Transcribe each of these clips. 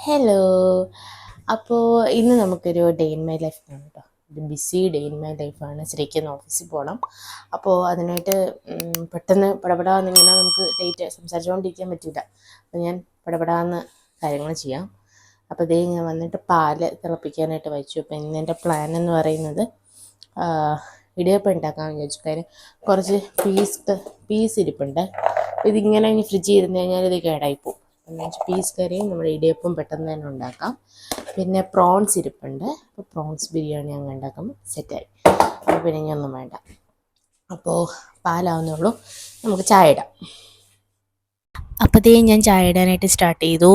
Hello. അപ്പോൾ ഇന്ന് നമുക്കൊരു ഡേ ഇൻ മൈ ലൈഫാണ് കേട്ടോ. ഒരു ബിസി ഡേ ഇൻ മൈ ലൈഫാണ്. ശരിക്കും ഓഫീസിൽ പോകണം. അപ്പോൾ അതിനായിട്ട് പെട്ടെന്ന് പടപടാന്നിങ്ങനെ നമുക്ക് ലേറ്റ് സംസാരിച്ചുകൊണ്ടിരിക്കാൻ പറ്റില്ല. അപ്പോൾ ഞാൻ പടപടാന്ന് കാര്യങ്ങൾ ചെയ്യാം. അപ്പോൾ ഇതേ ഞാൻ വന്നിട്ട് പാല് തിളപ്പിക്കാനായിട്ട് വെച്ചു. അപ്പോൾ ഇന്നെൻ്റെ പ്ലാൻ എന്ന് പറയുന്നത് ഇടിയപ്പം ഉണ്ടാക്കാമെന്ന് വിചാരിച്ചു. കാര്യം കുറച്ച് പീസ് ഇരിപ്പുണ്ട്. ഇതിങ്ങനെ ഇനി ഫ്രിഡ്ജിൽ ഇരുന്ന് കഴിഞ്ഞാൽ ഇത് കേടായിപ്പോവും. പീസ് കറിയും നമ്മുടെ ഇടിയപ്പം പെട്ടെന്ന് തന്നെ ഉണ്ടാക്കാം. പിന്നെ പ്രോൺസ് ഇരിപ്പുണ്ട്. അപ്പോൾ പ്രോൺസ് ബിരിയാണി അങ്ങ് ഉണ്ടാക്കുമ്പോൾ സെറ്റായി. അപ്പോൾ പിന്നെ ഇനി ഒന്നും വേണ്ട. അപ്പോൾ പാലാവുന്നുള്ളൂ, നമുക്ക് ചായ ഇടാം. അപ്പോഴത്തേ ഞാൻ ചായ ഇടാനായിട്ട് സ്റ്റാർട്ട് ചെയ്തു.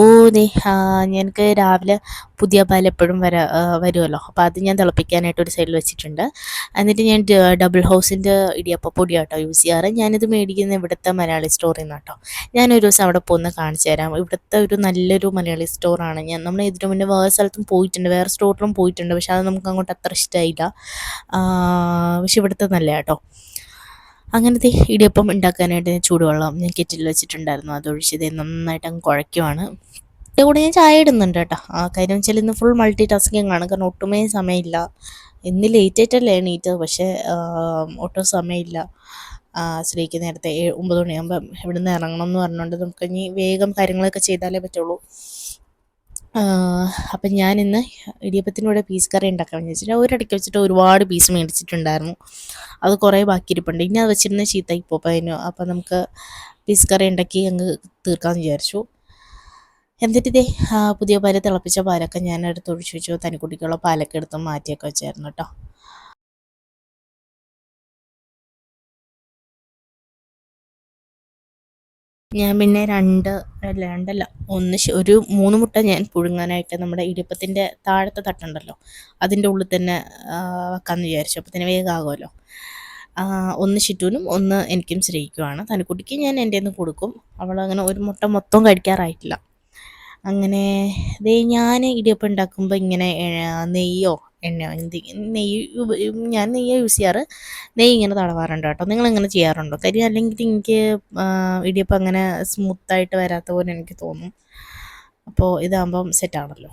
ഞങ്ങൾക്ക് രാവിലെ പുതിയ പാൽ എപ്പോഴും വരുമല്ലോ. അപ്പോൾ അത് ഞാൻ തിളപ്പിക്കാനായിട്ട് ഒരു സൈഡിൽ വെച്ചിട്ടുണ്ട്. എന്നിട്ട് ഞാൻ ഡബിൾ ഹൗസിൻ്റെ ഇടിയപ്പപ്പൊടി കേട്ടോ യൂസ് ചെയ്യാറ്. ഞാനിത് മേടിക്കുന്ന ഇവിടുത്തെ മലയാളി സ്റ്റോറിൽ നിന്ന് കേട്ടോ. ഞാനൊരു ദിവസം അവിടെ പോകുന്ന കാണിച്ചു തരാം. ഇവിടുത്തെ ഒരു നല്ലൊരു മലയാളി സ്റ്റോറാണ്. നമ്മൾ ഇതിനു മുന്നേ വേറെ സ്ഥലത്തും പോയിട്ടുണ്ട്, വേറെ സ്റ്റോറിലും പോയിട്ടുണ്ട്. പക്ഷെ അത് നമുക്ക് അങ്ങോട്ട് അത്ര ഇഷ്ടമായില്ല. പക്ഷെ ഇവിടുത്തെ നല്ല കേട്ടോ. അങ്ങനത്തെ ഇടിയപ്പം ഉണ്ടാക്കാനായിട്ട് ചൂടുവെള്ളം ഞാൻ കെറ്റിൽ വെച്ചിട്ടുണ്ടായിരുന്നു. അതൊഴിച്ചത് നന്നായിട്ട് അങ്ങ് കുഴയ്ക്കുവാണ്. ഇതിൻ്റെ കൂടെ ഞാൻ ചായ ഇടുന്നുണ്ട് കേട്ടോ. കാര്യം വെച്ചാൽ ഇന്ന് ഫുൾ മൾട്ടി ടാസ്കിങ് ആണ്. കാരണം ഒട്ടുമേ സമയമില്ല. ഇന്ന് ലേറ്റ് ആയിട്ടല്ലേ എണീറ്റത്, പക്ഷേ ഒട്ടും സമയമില്ല. ശ്രീക്ക് നേരത്തെ 9 മണിയാകുമ്പം ഇവിടെ നിന്ന് ഇറങ്ങണം എന്ന് പറഞ്ഞുകൊണ്ട് നമുക്ക് ഇനി വേഗം കാര്യങ്ങളൊക്കെ ചെയ്താലേ പറ്റുള്ളൂ. അപ്പം ഞാനിന്ന് ഇടിയപ്പത്തിനൂടെ പീസ് കറി ഉണ്ടാക്കാമെന്ന് വെച്ചിട്ട് ഒരിടയ്ക്ക് വെച്ചിട്ട് ഒരുപാട് പീസ് മേടിച്ചിട്ടുണ്ടായിരുന്നു. അത് കുറേ ബാക്കിയിരിപ്പുണ്ട്. ഇനി അത് വെച്ചിരുന്ന ചീത്തയായി പോകും. അപ്പം നമുക്ക് പീസ് കറി ഉണ്ടാക്കി അങ്ങ് തീർക്കാമെന്ന് വിചാരിച്ചു. എന്നിട്ട് ഇതേ പുതിയ പാല് തിളപ്പിച്ച പാലൊക്കെ ഞാൻ എടുത്ത് ഒഴിച്ചു വെച്ചു. തനിക്കുട്ടിക്കുള്ള പാലൊക്കെ എടുത്ത് മാറ്റിയൊക്കെ വെച്ചായിരുന്നു കേട്ടോ. ഞാൻ പിന്നെ രണ്ടല്ല ഒരു 3 മുട്ട ഞാൻ പുഴുങ്ങാനായിട്ട് നമ്മുടെ ഇടിയപ്പത്തിൻ്റെ താഴത്തെ തട്ടുണ്ടല്ലോ അതിൻ്റെ ഉള്ളിൽ തന്നെ വെക്കാമെന്ന് വിചാരിച്ചു. അപ്പോൾ തന്നെ വേഗം ആകുമല്ലോ. ഒന്ന് ഷിറ്റുവിനും ഒന്ന് എനിക്കും ശ്രീക്കുമാണ്. തനിക്കുട്ടിക്ക് ഞാൻ എൻ്റെ നിന്ന് കൊടുക്കും. അവളങ്ങനെ ഒരു മുട്ട മൊത്തം കഴിക്കാറായിട്ടില്ല. അങ്ങനെ ഞാൻ ഇടിയപ്പം ഉണ്ടാക്കുമ്പോൾ ഇങ്ങനെ നെയ്യോ എണ്ണയോ ഞാൻ നെയ്യോ യൂസ് ചെയ്യാറ്. നെയ്യ് ഇങ്ങനെ തടവാറുണ്ട് കേട്ടോ. നിങ്ങളിങ്ങനെ ചെയ്യാറുണ്ടോ? കാര്യം അല്ലെങ്കിൽ എനിക്ക് ഇടിയപ്പം അങ്ങനെ സ്മൂത്തായിട്ട് വരാത്ത പോലെ എനിക്ക് തോന്നും. അപ്പോൾ ഇതാകുമ്പം സെറ്റാണല്ലോ.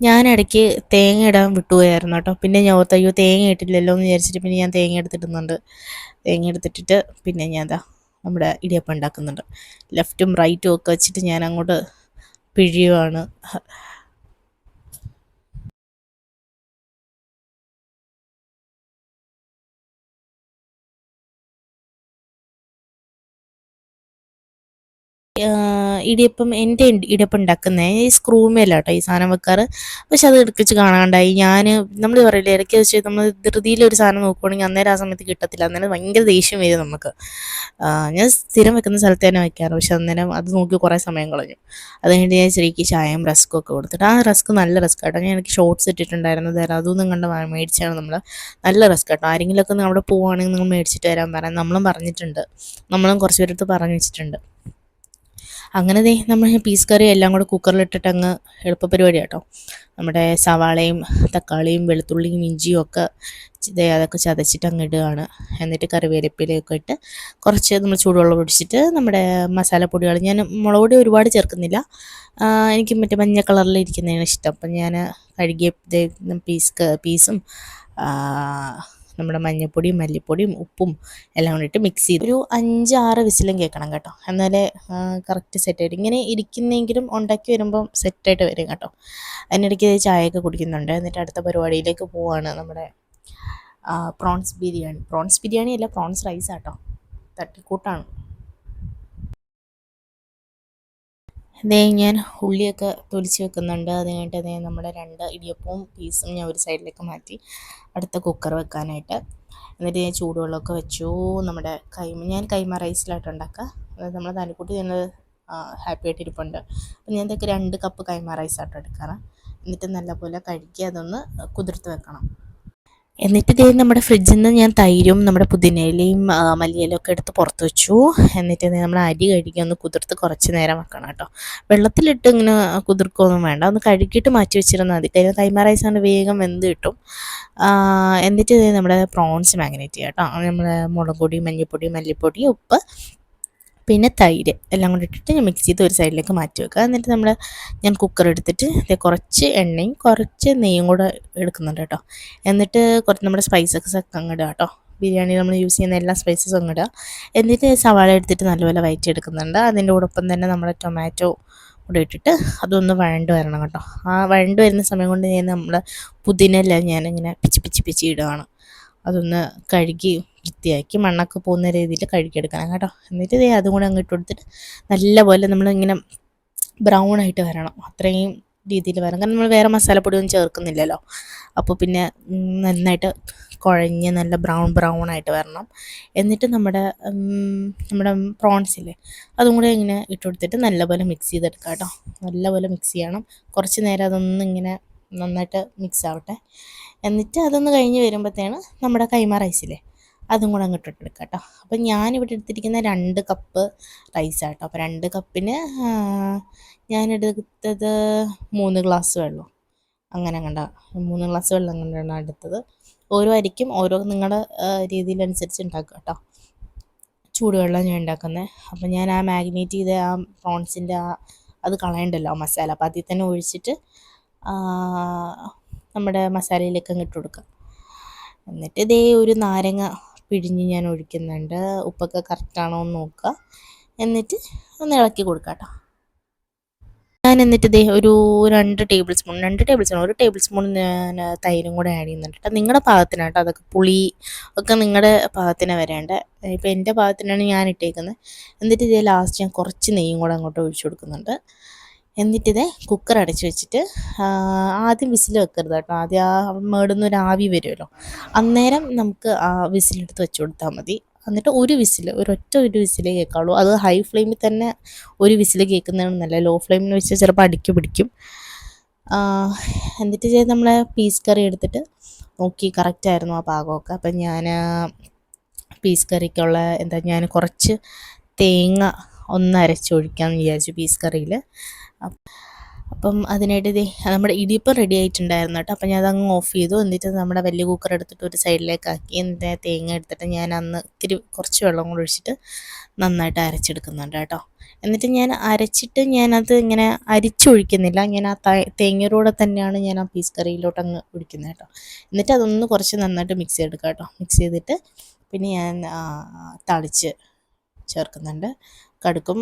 ഞാനിടയ്ക്ക് തേങ്ങ ഇടാൻ വിട്ടുപോയായിരുന്നു കേട്ടോ. പിന്നെ ഞാൻ ഓർത്ത് അയ്യോ തേങ്ങ ഇട്ടില്ലല്ലോ എന്ന് വിചാരിച്ചിട്ട് പിന്നെ ഞാൻ തേങ്ങ എടുത്തിടുന്നുണ്ട്. തേങ്ങ എടുത്തിട്ടിട്ട് പിന്നെ ഞാൻ നമ്മുടെ ഇടിയപ്പം ഉണ്ടാക്കുന്നുണ്ട്. ലെഫ്റ്റും റൈറ്റും ഒക്കെ വെച്ചിട്ട് ഞാൻ അങ്ങോട്ട് പിഴിയുവാണ്. എൻ്റെ ഇടിയപ്പം ഉണ്ടാക്കുന്നത് ഈ സ്ക്രൂമേല കേട്ടോ ഈ സാധനം വെക്കാറ്. പക്ഷെ അത് ഇടയ്ക്ക് കാണാണ്ടായി. നമ്മൾ പറയില്ലേ ഇടയ്ക്ക് വെച്ച് നമ്മൾ ധൃതിയിലൊരു സാധനം നോക്കുവാണെങ്കിൽ അന്നേരം ആ സമയത്ത് കിട്ടത്തില്ല. അന്നേരം ഭയങ്കര ദേഷ്യം വരും നമുക്ക്. ഞാൻ സ്ഥിരം വെക്കുന്ന സ്ഥലത്ത് തന്നെ വയ്ക്കാറ്. പക്ഷെ അന്നേരം അത് നോക്കി കുറേ സമയം കളഞ്ഞു. അത് കഴിഞ്ഞിട്ട് ഞാൻ ശരിക്ക് ചായയും റസ്ക്കും ഒക്കെ കൊടുത്തിട്ട് റസ്ക് നല്ല റസ്ക് കേട്ടോ. ഞാൻ എനിക്ക് ഷോർട്ട്സ് ഇട്ടിട്ടുണ്ടായിരുന്നു. അതൊന്നും കണ്ട് മേടിച്ചാണ് നമ്മൾ. നല്ല റസ്ക് കേട്ടോ. ആരെങ്കിലുമൊക്കെ അവിടെ പോവുകയാണെങ്കിൽ നിങ്ങൾ മേടിച്ചിട്ട് വരാൻ പറയാം. നമ്മളും പറഞ്ഞിട്ടുണ്ട്. നമ്മളും കുറച്ച് പേരടുത്ത് പറഞ്ഞു വെച്ചിട്ടുണ്ട്. അങ്ങനെ നമ്മൾ പീസ് കറി എല്ലാം കൂടെ കുക്കറിലിട്ടിട്ട് അങ്ങ് എളുപ്പ പരിപാടി കേട്ടോ. നമ്മുടെ സവാളയും തക്കാളിയും വെളുത്തുള്ളിയും ഇഞ്ചിയും ഒക്കെ അതൊക്കെ ചതച്ചിട്ട് അങ്ങ് ഇടുകയാണ്. എന്നിട്ട് കറിവേപ്പിലയൊക്കെ ഇട്ട് കുറച്ച് നമ്മൾ ചൂടുവെള്ളം ഒഴിച്ചിട്ട് നമ്മുടെ മസാലപ്പൊടികൾ ഞാൻ മുളക് പൊടി ഒരുപാട് ചേർക്കുന്നില്ല. എനിക്ക് മറ്റേ മഞ്ഞ കളറിൽ ഇരിക്കുന്നതാണ് ഇഷ്ടം. അപ്പം ഞാൻ കഴുകിയ പീസും നമ്മുടെ മഞ്ഞൾപ്പൊടിയും മല്ലിപ്പൊടിയും ഉപ്പും എല്ലാം കൊണ്ടിട്ട് മിക്സ് ചെയ്ത് ഒരു 5-6 വിസിലും കേൾക്കണം കേട്ടോ. എന്നാലേ കറക്റ്റ് സെറ്റായിട്ട് ഇങ്ങനെ ഇരിക്കുന്നെങ്കിലും ഉണ്ടാക്കി വരുമ്പം സെറ്റായിട്ട് വരും കേട്ടോ. അതിനിടയ്ക്ക് ചായയൊക്കെ കുടിക്കുന്നുണ്ട്. എന്നിട്ട് അടുത്ത പരിപാടിയിലേക്ക് പോവുകയാണ്. നമ്മുടെ പ്രോൺസ് ബിരിയാണി അല്ല, പ്രോൺസ് റൈസ് കേട്ടോ. തട്ടിക്കൂട്ടാണ്. ഞാൻ ഉള്ളിയൊക്കെ തൊലിച്ച് വെക്കുന്നുണ്ട്. അത് കഴിഞ്ഞിട്ട് നമ്മുടെ 2 ഇടിയപ്പവും പീസും ഞാൻ ഒരു സൈഡിലേക്ക് മാറ്റി അടുത്ത കുക്കർ വെക്കാനായിട്ട്. എന്നിട്ട് ഞാൻ ചൂടുവെള്ളമൊക്കെ വെച്ചു. നമ്മുടെ ഞാൻ കൈമ റൈസിലായിട്ട് ഉണ്ടാക്കുക. അതായത് നമ്മൾ തനിക്കുട്ടി ചെയ്യുന്നത് ഹാപ്പി ആയിട്ട് ഇരിപ്പുണ്ട്. അപ്പം ഞാൻ ഇതൊക്കെ 2 കപ്പ് കൈമ റൈസായിട്ട് എടുക്കാറ്. എന്നിട്ട് നല്ലപോലെ കഴുകി അതൊന്ന് കുതിർത്ത് വെക്കണം. എന്നിട്ട് നമ്മുടെ ഫ്രിഡ്ജിൽ നിന്ന് ഞാൻ തൈരും നമ്മുടെ പുതിനയിലയും മല്ലിയിലയും ഒക്കെ എടുത്ത് പുറത്ത് വെച്ചു. എന്നിട്ട് നമ്മൾ അരി കഴുകി ഒന്ന് കുതിർത്ത് കുറച്ച് നേരം വെക്കണം കേട്ടോ. വെള്ളത്തിലിട്ട് ഇങ്ങനെ കുതിർക്കുകയൊന്നും വേണ്ട. ഒന്ന് കഴുകിയിട്ട് മാറ്റി വെച്ചിരുന്നാൽ മതി. കാര്യം കൈമ റൈസാണ് വേഗം വെന്ത് കിട്ടും. എന്നിട്ട് നമ്മുടെ പ്രോൺസ് മാഗ്നേറ്റ് ചെയ്യാം കേട്ടോ. നമ്മൾ മുളക് പൊടി മഞ്ഞൾപ്പൊടി മല്ലിപ്പൊടി ഉപ്പ് പിന്നെ തൈര് എല്ലാം കൂടി ഇട്ടിട്ട് ഞാൻ മിക്സ് ചെയ്ത് ഒരു സൈഡിലേക്ക് മാറ്റി വെക്കുക. എന്നിട്ട് ഞാൻ കുക്കർ എടുത്തിട്ട് കുറച്ച് എണ്ണയും കുറച്ച് നെയ്യും കൂടെ എടുക്കുന്നുണ്ട് കേട്ടോ. എന്നിട്ട് കുറച്ച് നമ്മുടെ സ്പൈസസ് ഒക്കെ അങ്ങ് ഇടുക കേട്ടോ. ബിരിയാണി നമ്മൾ യൂസ് ചെയ്യുന്ന എല്ലാ സ്പൈസസും അങ്ങ് ഇടുക. എന്നിട്ട് സവാള എടുത്തിട്ട് നല്ലപോലെ വഴറ്റിയെടുക്കുന്നുണ്ട്. അതിൻ്റെ കൂടൊപ്പം തന്നെ നമ്മുടെ ടൊമാറ്റോ കൂടെ ഇട്ടിട്ട് അതൊന്ന് വഴണ്ട് വരണം കേട്ടോ. ആ വഴണ്ട് വരുന്ന സമയം കൊണ്ട് നമ്മുടെ പുതിനയെല്ലാം ഞാനിങ്ങനെ പിച്ചി പിച്ചി പിച്ചി ഇടുകയാണ്. അതൊന്ന് കഴുകി വൃത്തിയാക്കി മണ്ണൊക്കെ പോകുന്ന രീതിയിൽ കഴുകിയെടുക്കണം കേട്ടോ. എന്നിട്ട് അതും കൂടെ അങ്ങോട്ട് കൊടുത്തിട്ട് നല്ലപോലെ നമ്മളിങ്ങനെ ബ്രൗൺ ആയിട്ട് വരണം. അത്രയും രീതിയിൽ വരണം. കാരണം നമ്മൾ വേറെ മസാലപ്പൊടിയൊന്നും ചേർക്കുന്നില്ലല്ലോ. അപ്പോൾ പിന്നെ നന്നായിട്ട് കുഴഞ്ഞ് നല്ല ബ്രൗൺ ആയിട്ട് വരണം. എന്നിട്ട് നമ്മുടെ പ്രോൺസില്ലേ അതും കൂടെ ഇങ്ങനെ ഇട്ട് കൊടുത്തിട്ട് നല്ലപോലെ മിക്സ് ചെയ്തെടുക്കാം കേട്ടോ. നല്ലപോലെ മിക്സ് ചെയ്യണം. കുറച്ച് നേരം അതൊന്നിങ്ങനെ നന്നായിട്ട് മിക്സ് ആവട്ടെ. എന്നിട്ട് അതൊന്ന് കഴിഞ്ഞ് വരുമ്പോഴത്തേണ് നമ്മുടെ കൈമ റൈസില്ലേ അതും കൂടെ അങ്ങോട്ട് ഇട്ടെടുക്കാം കേട്ടോ. അപ്പം ഞാനിവിടെ എടുത്തിരിക്കുന്ന 2 കപ്പ് റൈസാട്ടോ. അപ്പോൾ 2 കപ്പിന് ഞാനെടുത്തത് 3 ഗ്ലാസ് വെള്ളം അങ്ങനെ കണ്ട 3 ഗ്ലാസ് വെള്ളം കണ്ടാണ് എടുത്തത്. ഓരോ അരിക്കും ഓരോ നിങ്ങളുടെ രീതിയിലനുസരിച്ച് ഉണ്ടാക്കുക കേട്ടോ. ചൂടുവെള്ളം ഞാൻ ഉണ്ടാക്കുന്നത്. അപ്പം ഞാൻ ആ മാഗ്നേറ്റ് ചെയ്ത ആ പ്രോൺസിൻ്റെ അത് കളയണ്ടല്ലോ ആ മസാല. അപ്പോൾ അതിൽ തന്നെ ഒഴിച്ചിട്ട് നമ്മുടെ മസാലയിലേക്ക് അങ്ങ് ഇട്ട് കൊടുക്കുക. എന്നിട്ട് ഇതേ ഒരു നാരങ്ങ പിഴിഞ്ഞ് ഞാൻ ഒഴിക്കുന്നുണ്ട്. ഉപ്പൊക്കെ കറക്റ്റാണോ എന്ന് നോക്കുക. എന്നിട്ട് ഒന്ന് ഇളക്കി കൊടുക്കുക കേട്ടോ. ഞാൻ എന്നിട്ട് ഇതേ ഒരു 1 ടേബിൾ സ്പൂൺ ഞാൻ തൈരും കൂടെ ആഡ് ചെയ്യുന്നുണ്ട് കേട്ടോ. നിങ്ങളുടെ പാകത്തിനാണ് കേട്ടോ. അതൊക്കെ പുളി ഒക്കെ നിങ്ങളുടെ പാകത്തിന് വരേണ്ട. ഇപ്പോൾ എൻ്റെ പാകത്തിനാണ് ഞാൻ ഇട്ടേക്കുന്നത്. എന്നിട്ട് ഇതേ ലാസ്റ്റ് ഞാൻ കുറച്ച് നെയ്യും കൂടെ അങ്ങോട്ട് ഒഴിച്ചു കൊടുക്കുന്നുണ്ട്. എന്നിട്ടിത് കുക്കർ അടച്ച് വെച്ചിട്ട് ആദ്യം വിസിൽ വെക്കരുത് കേട്ടോ. ആദ്യം ആ മേടുന്ന ഒരു ആവി വരുമല്ലോ, അന്നേരം നമുക്ക് ആ വിസിലെടുത്ത് വെച്ച് കൊടുത്താൽ മതി. എന്നിട്ട് ഒരൊറ്റ വിസിലേ കേൾക്കാവുള്ളൂ. അത് ഹൈ ഫ്ലെയിമിൽ തന്നെ ഒരു വിസിൽ കേൾക്കുന്നതാണ് നല്ല. ലോ ഫ്ലെയിമിൽ വെച്ച് ചിലപ്പോൾ അടിക്ക് പിടിക്കും. എന്നിട്ട് നമ്മളെ പീസ് കറി എടുത്തിട്ട് നോക്കി കറക്റ്റായിരുന്നു ആ പാകമൊക്കെ. അപ്പം ഞാൻ പീസ് കറിക്കുള്ള ഞാൻ കുറച്ച് തേങ്ങ ഒന്ന് അരച്ചൊഴിക്കാമെന്ന് വിചാരിച്ചു പീസ് കറിയിൽ. അപ്പം അതിനായിട്ട് നമ്മുടെ ഇടിയപ്പം റെഡി ആയിട്ടുണ്ടായിരുന്നു കേട്ടോ. അപ്പം ഞാൻ അതങ്ങ് ഓഫ് ചെയ്തു. എന്നിട്ട് നമ്മുടെ വലിയ കുക്കർ എടുത്തിട്ട് ഒരു സൈഡിലേക്കാക്കി. എന്നിട്ട് തേങ്ങ എടുത്തിട്ട് ഞാൻ ഇത്തിരി കുറച്ച് വെള്ളം കൂടെ ഒഴിച്ചിട്ട് നന്നായിട്ട് അരച്ചെടുക്കുന്നുണ്ട് കേട്ടോ. എന്നിട്ട് ഞാൻ അരച്ചിട്ട് ഞാനത് ഇങ്ങനെ അരിച്ചൊഴിക്കുന്നില്ല. ഞാൻ ആ തേങ്ങയോടെ തന്നെയാണ് ഞാൻ ആ പീസ് കറിയിലോട്ട് അങ്ങ് ഒഴിക്കുന്നത് കേട്ടോ. എന്നിട്ട് അതൊന്ന് കുറച്ച് നന്നായിട്ട് മിക്സ് ചെയ്തെടുക്കാം കേട്ടോ. മിക്സ് ചെയ്തിട്ട് പിന്നെ ഞാൻ താളിച്ച് ചേർക്കുന്നുണ്ട്. കടുക്കും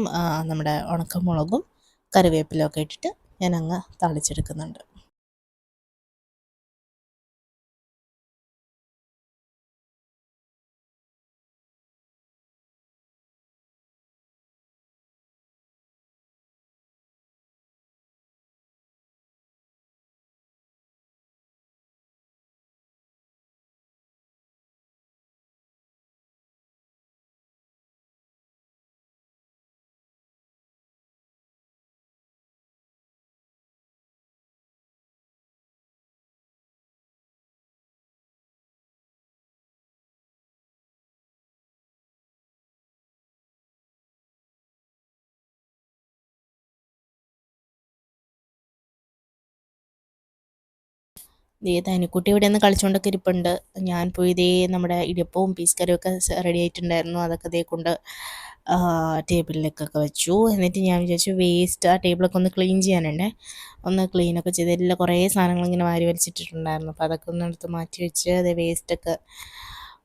നമ്മുടെ ഉണക്കമുളകും കറിവേപ്പിലൊക്കെ ഇട്ടിട്ട് ഞാനങ്ങ് താളിച്ചെടുക്കുന്നുണ്ട്. തനിക്കുട്ടി ഇവിടെ നിന്ന് കളിച്ചുകൊണ്ടൊക്കെ ഇരിപ്പുണ്ട്. ഞാൻ പോയി നമ്മുടെ ഇടിയപ്പവും പീസ് കറിയും ഒക്കെ റെഡി ആയിട്ടുണ്ടായിരുന്നു. അതൊക്കെ കൊണ്ട് ടേബിളിലേക്കൊക്കെ വെച്ചു. എന്നിട്ട് ഞാൻ വിചാരിച്ചു വേസ്റ്റ് ആ ടേബിളൊക്കെ ഒന്ന് ക്ലീൻ ചെയ്യാനുണ്ടേ. ഒന്ന് ക്ലീനൊക്കെ ചെയ്ത് എല്ലാം കുറേ സാധനങ്ങൾ ഇങ്ങനെ വാരി വലിച്ചിട്ടിട്ടുണ്ടായിരുന്നു. അപ്പോൾ അതൊക്കെ ഒന്ന് എടുത്ത് മാറ്റി വെച്ച് വേസ്റ്റൊക്കെ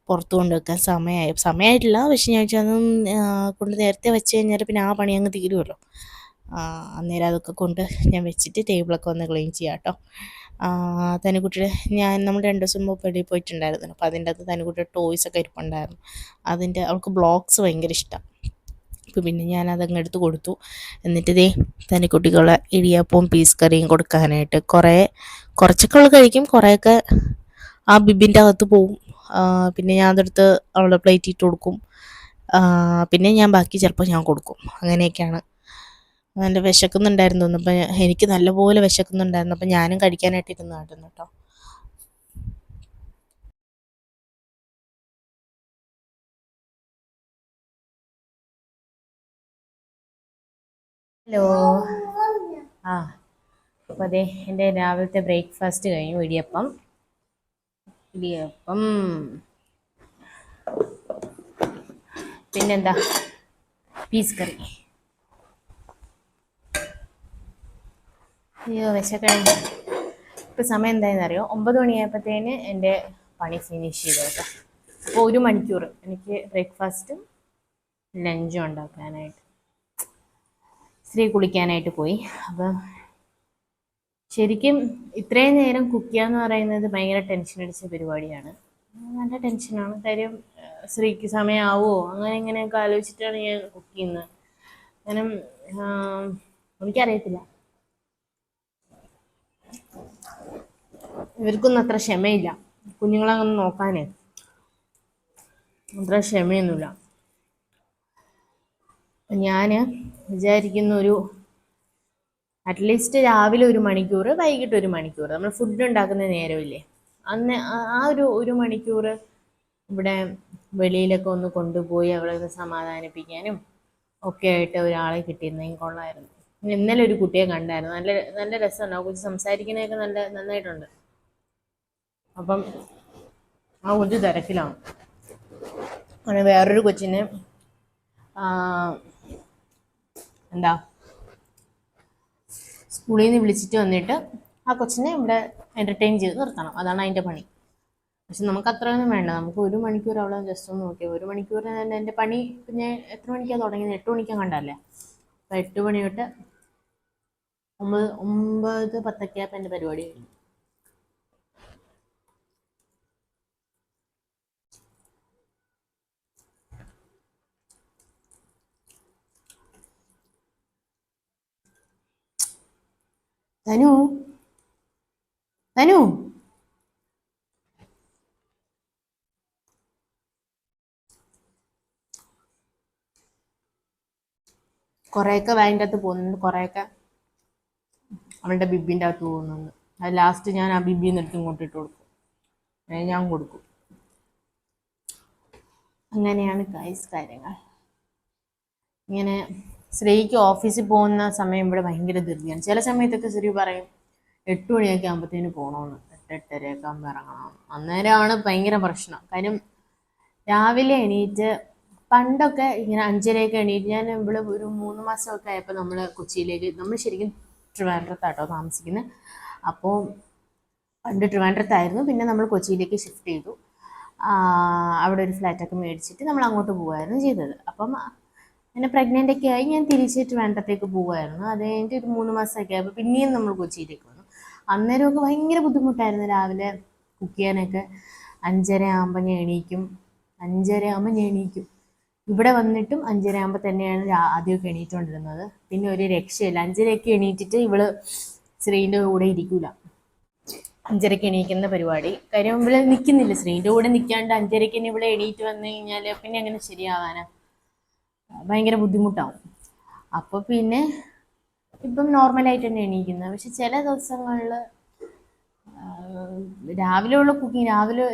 പുറത്ത് കൊണ്ട് വെക്കാൻ സമയമായിട്ടില്ല. പക്ഷെ ഞാൻ വെച്ചാൽ അതൊന്നും കൊണ്ട് നേരത്തെ വെച്ച് കഴിഞ്ഞാൽ പിന്നെ ആ പണി അങ്ങ് തീരുമല്ലോ. അന്നേരം അതൊക്കെ കൊണ്ട് ഞാൻ വെച്ചിട്ട് ടേബിളൊക്കെ ഒന്ന് ക്ലീൻ ചെയ്യാം കേട്ടോ. തനിക്കുട്ടിയുടെ നമ്മൾ 2 ദിവസം മുമ്പ് വെളിയിൽ പോയിട്ടുണ്ടായിരുന്നു. അപ്പോൾ അതിൻ്റെ അകത്ത് തനിക്കുട്ടിയുടെ ടോയ്സൊക്കെ ഇരിപ്പുണ്ടായിരുന്നു. അവൾക്ക് ബ്ലോക്സ് ഭയങ്കര ഇഷ്ടമാണ്. അപ്പോൾ പിന്നെ ഞാനതങ്ങ് എടുത്ത് കൊടുത്തു. എന്നിട്ട് തനിക്കുട്ടിക്കുള്ള ഇടിയപ്പവും പീസ് കറിയും കൊടുക്കാനായിട്ട് കുറച്ചൊക്കെ അവൾ കഴിക്കും, കുറേയൊക്കെ ആ ബിബിൻ്റെ അകത്ത് പോവും. പിന്നെ ഞാൻ അതെടുത്ത് അവളുടെ പ്ലേറ്റ് ഇട്ട് കൊടുക്കും. പിന്നെ ഞാൻ ബാക്കി ചിലപ്പോൾ ഞാൻ കൊടുക്കും. അങ്ങനെയൊക്കെയാണ്. നല്ല വിശക്കുന്നുണ്ടായിരുന്നു. അപ്പം എനിക്ക് നല്ലപോലെ വിശക്കുന്നുണ്ടായിരുന്നു. അപ്പം ഞാനും കഴിക്കാനായിട്ട് ഇരുന്നായിരുന്നു കേട്ടോ. ഹലോ. അപ്പോൾ അതെ എൻ്റെ രാവിലത്തെ ബ്രേക്ക്ഫാസ്റ്റ് കഴിഞ്ഞു. ഇടിയപ്പം പിന്നെന്താ പീസ് കറി. അയ്യോ വിശക്കണേ. ഇപ്പം സമയം എന്തായെന്ന് അറിയോ? 9 മണിയായപ്പോഴത്തേന് എൻ്റെ പണി ഫിനിഷ് ചെയ്തു കേട്ടോ. അപ്പോൾ 1 മണിക്കൂർ എനിക്ക് ബ്രേക്ക്ഫാസ്റ്റും ലഞ്ചും ഉണ്ടാക്കാനായിട്ട്. സ്ത്രീ കുളിക്കാനായിട്ട് പോയി. അപ്പം ശരിക്കും ഇത്രയും നേരം കുക്ക് ചെയ്യുക എന്ന് പറയുന്നത് ഭയങ്കര ടെൻഷൻ അടിച്ച പരിപാടിയാണ്. നല്ല ടെൻഷനാണ്. കാര്യം സ്ത്രീക്ക് സമയമാവോ അങ്ങനെ ഇങ്ങനെയൊക്കെ ആലോചിച്ചിട്ടാണ് ഞാൻ കുക്ക് ചെയ്യുന്നത്. കാരണം എനിക്കറിയത്തില്ല, ഇവർക്കൊന്നും അത്ര ക്ഷമയില്ല. കുഞ്ഞുങ്ങളെ ഒന്ന് നോക്കാനേ അത്ര ക്ഷമയൊന്നുമില്ല. ഞാൻ വിചാരിക്കുന്ന അറ്റ്ലീസ്റ്റ് രാവിലെ 1 മണിക്കൂർ, വൈകിട്ട് 1 മണിക്കൂർ, നമ്മൾ ഫുഡ് ഉണ്ടാക്കുന്ന നേരമില്ലേ, അന്ന് ആ ഒരു മണിക്കൂർ ഇവിടെ വെളിയിലൊക്കെ ഒന്ന് കൊണ്ടുപോയി അവളെ ഒന്ന് സമാധാനിപ്പിക്കാനും ഒക്കെ ആയിട്ട് ഒരാളെ കിട്ടിയിരുന്നെങ്കിൽ കൊള്ളായിരുന്നു. ഇന്നലെ ഒരു കുട്ടിയെ കണ്ടായിരുന്നു. നല്ല നല്ല രസമുണ്ട്. ആ കുറിച്ച് സംസാരിക്കുന്നതൊക്കെ നന്നായിട്ടുണ്ട്. അപ്പം ആ കൊച്ചു തിരക്കിലാണ്. അങ്ങനെ വേറൊരു കൊച്ചിനെ എന്താ സ്കൂളിൽ നിന്ന് വിളിച്ചിട്ട് വന്നിട്ട് ആ കൊച്ചിനെ ഇവിടെ എൻ്റർടൈൻ ചെയ്ത് നിർത്തണം. അതാണ് അതിൻ്റെ പണി. പക്ഷെ നമുക്ക് അത്രയൊന്നും വേണ്ട. നമുക്ക് 1 മണിക്കൂർ അവളെ ജസ്റ്റ് ഒന്ന് നോക്കിയാൽ 1 മണിക്കൂറിന് തന്നെ എൻ്റെ പണി. പിന്നെ എത്ര മണിക്കാണ് തുടങ്ങിയത്? 8 മണിക്കാണ് കണ്ടല്ലേ. അപ്പം 8 മണി തൊട്ട് 9-10 ആയപ്പോൾ എൻ്റെ പരിപാടി കഴിഞ്ഞു. തനു തനു കുറേയൊക്കെ വാങ്ങിൻ്റെ അകത്ത് പോകുന്നുണ്ട്, കുറേയൊക്കെ അവളുടെ ബിബിൻ്റെ അകത്ത് പോകുന്നുണ്ട്. അത് ലാസ്റ്റ് ഞാൻ ആ ബിബിന്ന് എടുത്ത് ഇങ്ങോട്ട് ഇട്ട് കൊടുക്കും. ഞാൻ കൊടുക്കും. അങ്ങനെയാണ് കാര്യങ്ങൾ. ഇങ്ങനെ ശ്രീക്ക് ഓഫീസിൽ പോകുന്ന സമയം ഇവിടെ ഭയങ്കര ധൃതിയാണ്. ചില സമയത്തൊക്കെ ശ്രീ പറയും 8 മണിയൊക്കെ ആകുമ്പോഴത്തേന് പോകണമെന്ന്, 8-8:30 ആകുമ്പോൾ ഇറങ്ങണം. അന്നേരമാണ് ഭയങ്കര പ്രശ്നം. കാര്യം രാവിലെ എണീറ്റ് പണ്ടൊക്കെ ഇങ്ങനെ 5:30 എണീറ്റ്, ഞാൻ ഇവിടെ ഒരു 3 മാസമൊക്കെ ആയപ്പോൾ നമ്മൾ കൊച്ചിയിലേക്ക്, നമ്മൾ ശരിക്കും ട്രിവാൻഡ്രത്താട്ടോ താമസിക്കുന്നത്. അപ്പോൾ പണ്ട് ട്രിവാൻഡ്രത്തായിരുന്നു, പിന്നെ നമ്മൾ കൊച്ചിയിലേക്ക് ഷിഫ്റ്റ് ചെയ്തു. അവിടെ ഒരു ഫ്ലാറ്റൊക്കെ മേടിച്ചിട്ട് നമ്മൾ അങ്ങോട്ട് പോവുമായിരുന്നു ചെയ്തത്. അപ്പം എന്നെ പ്രഗ്നൻ്റ് ഒക്കെ ആയി ഞാൻ തിരിച്ച് ട്രിവാൻഡ്രത്തേക്ക് പോവുമായിരുന്നു. അത് കഴിഞ്ഞിട്ട് ഒരു 3 മാസമൊക്കെ ആയപ്പോൾ പിന്നെയും നമ്മൾ കൊച്ചിയിലേക്ക് വന്നു. അന്നേരമൊക്കെ ഭയങ്കര ബുദ്ധിമുട്ടായിരുന്നു രാവിലെ കുക്ക് ചെയ്യാനൊക്കെ. 5:30 ആകുമ്പോൾ ഞാൻ എണീക്കും. 5:30 ആകുമ്പോൾ ഞാൻ എണീക്കും. ഇവിടെ വന്നിട്ടും 5:30 ആകുമ്പോൾ തന്നെയാണ് ആദ്യമൊക്കെ എണീറ്റുകൊണ്ടിരുന്നത്. പിന്നെ ഒരു രക്ഷയില്ല. 5:30 എണീറ്റിട്ട് ഇവള് ശ്രീൻ്റെ കൂടെ ഇരിക്കൂല. 5:30 എണീക്കുന്ന പരിപാടി. കാര്യം ഇവിടെ നിൽക്കുന്നില്ല, ശ്രീൻ്റെ കൂടെ നിൽക്കാണ്ട് 5:30 ഇവിടെ എണീറ്റ് വന്നു കഴിഞ്ഞാൽ പിന്നെ അങ്ങനെ ശരിയാവാനാ? ഭയങ്കര ബുദ്ധിമുട്ടാവും. അപ്പോൾ പിന്നെ ഇപ്പം നോർമലായിട്ട് തന്നെ എണീക്കുന്നത്. പക്ഷെ ചില ദിവസങ്ങളിൽ രാവിലെയുള്ള കുക്കിംഗ്,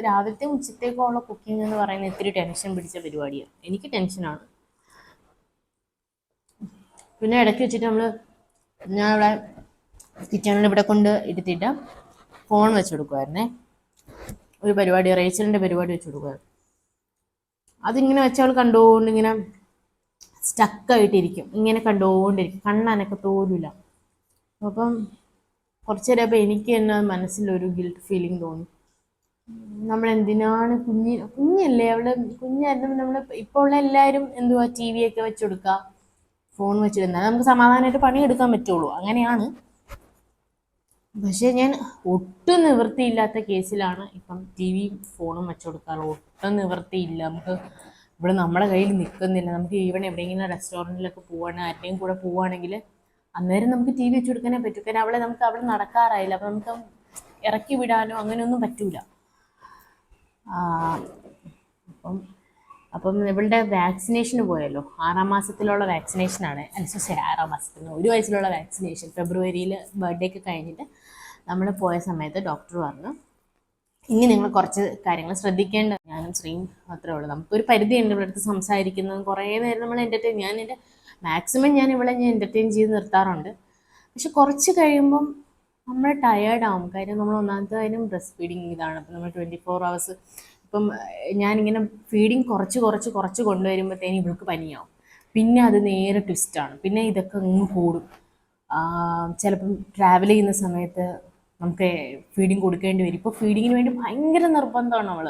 രാവിലത്തെ ഉച്ചത്തേക്കുള്ള കുക്കിംഗ് എന്ന് പറയുന്നത് ഇത്തിരി ടെൻഷൻ പിടിച്ച പരിപാടിയാണ്. എനിക്ക് ടെൻഷനാണ്. പിന്നെ ഇടയ്ക്ക് വെച്ചിട്ട് ഞാൻ ഇവിടെ കിച്ചണിൽ ഇവിടെ കൊണ്ട് ഇരുത്തിയിട്ട് ഫോൺ വെച്ച് കൊടുക്കുമായിരുന്നേ. ഒരു പരിപാടി, റേച്ചലിൻ്റെ പരിപാടി വെച്ച് കൊടുക്കുമായിരുന്നു. അതിങ്ങനെ വെച്ചവൾ കണ്ടുകൊണ്ട് ഇങ്ങനെ സ്റ്റക്കായിട്ടിരിക്കും, ഇങ്ങനെ കണ്ടുകൊണ്ടിരിക്കും, കണ്ണനൊക്കെ തോന്നില്ല. അപ്പം കുറച്ച് നേരപ്പോൾ എനിക്ക് തന്നെ മനസ്സിലൊരു ഗിൽട്ട് ഫീലിംഗ് തോന്നി. നമ്മളെന്തിനാണ് കുഞ്ഞല്ലേ, അവിടെ കുഞ്ഞായിരുന്നു. നമ്മൾ ഇപ്പോൾ ഉള്ള എല്ലാവരും എന്തുവാ TV ഒക്കെ വെച്ച് കൊടുക്കുക, ഫോൺ വെച്ചിരുന്നാൽ നമുക്ക് സമാധാനമായിട്ട് പണിയെടുക്കാൻ പറ്റുള്ളൂ, അങ്ങനെയാണ്. പക്ഷേ ഞാൻ ഒട്ടും നിവൃത്തിയില്ലാത്ത കേസിലാണ് ഇപ്പം TV ഫോണും വെച്ച് കൊടുക്കാറ്. ഒട്ടും നിവൃത്തിയില്ല. നമുക്ക് ഇവിടെ നമ്മുടെ കയ്യിൽ നിൽക്കുന്നില്ല. നമുക്ക് ഈവൻ എവിടെയെങ്കിലും റെസ്റ്റോറൻറ്റിലൊക്കെ പോവുകയാണെങ്കിൽ, ആരുടെയും കൂടെ പോവുകയാണെങ്കിൽ അന്നേരം നമുക്ക് TV വെച്ച് കൊടുക്കാനേ പറ്റൂ. കാരണം നമുക്ക് അവിടെ നടക്കാറായില്ല. അപ്പം നമുക്ക് ഇറക്കി വിടാനോ അങ്ങനെയൊന്നും പറ്റൂല. അപ്പം ഇവളുടെ വാക്സിനേഷന് പോയല്ലോ, 6ാം മാസത്തിലുള്ള വാക്സിനേഷനാണ്. 6ാം മാസത്തിൽ 1 വയസ്സിലുള്ള വാക്സിനേഷൻ. ഫെബ്രുവരിയിൽ ബർത്ത്ഡേക്ക് കഴിഞ്ഞിട്ട് നമ്മൾ പോയ സമയത്ത് ഡോക്ടർ പറഞ്ഞു, ഇനി നിങ്ങൾ കുറച്ച് കാര്യങ്ങൾ ശ്രദ്ധിക്കേണ്ട. ഞാനും ശ്രീയും മാത്രമേ ഉള്ളൂ. നമുക്കൊരു പരിധിയുണ്ട് ഇവിടെ അടുത്ത് സംസാരിക്കുന്നത്. കുറേ നേരം നമ്മൾ മാക്സിമം ഞാൻ എൻ്റർടൈൻ ചെയ്ത് നിർത്താറുണ്ട്. പക്ഷെ കുറച്ച് കഴിയുമ്പം നമ്മൾ ടയേർഡാവും. കാര്യം നമ്മൾ ഒന്നാമത്തെ കാര്യം ബ്രസ്റ്റ് ഫീഡിങ് ഇതാണ്. അപ്പം നമ്മൾ 24 hours ഇപ്പം ഞാനിങ്ങനെ ഫീഡിങ് കുറച്ച് കൊണ്ടുവരുമ്പോഴത്തേനും ഇവൾക്ക് പനിയാവും. പിന്നെ അത് നേരെ ട്വിസ്റ്റാണ്. പിന്നെ ഇതൊക്കെ അങ്ങ് കൂടും. ചിലപ്പം ട്രാവൽ ചെയ്യുന്ന സമയത്ത് നമുക്ക് ഫീഡിങ് കൊടുക്കേണ്ടി വരും. ഇപ്പോൾ ഫീഡിങ്ങിന് വേണ്ടി ഭയങ്കര നിർബന്ധമാണ് അവൾ.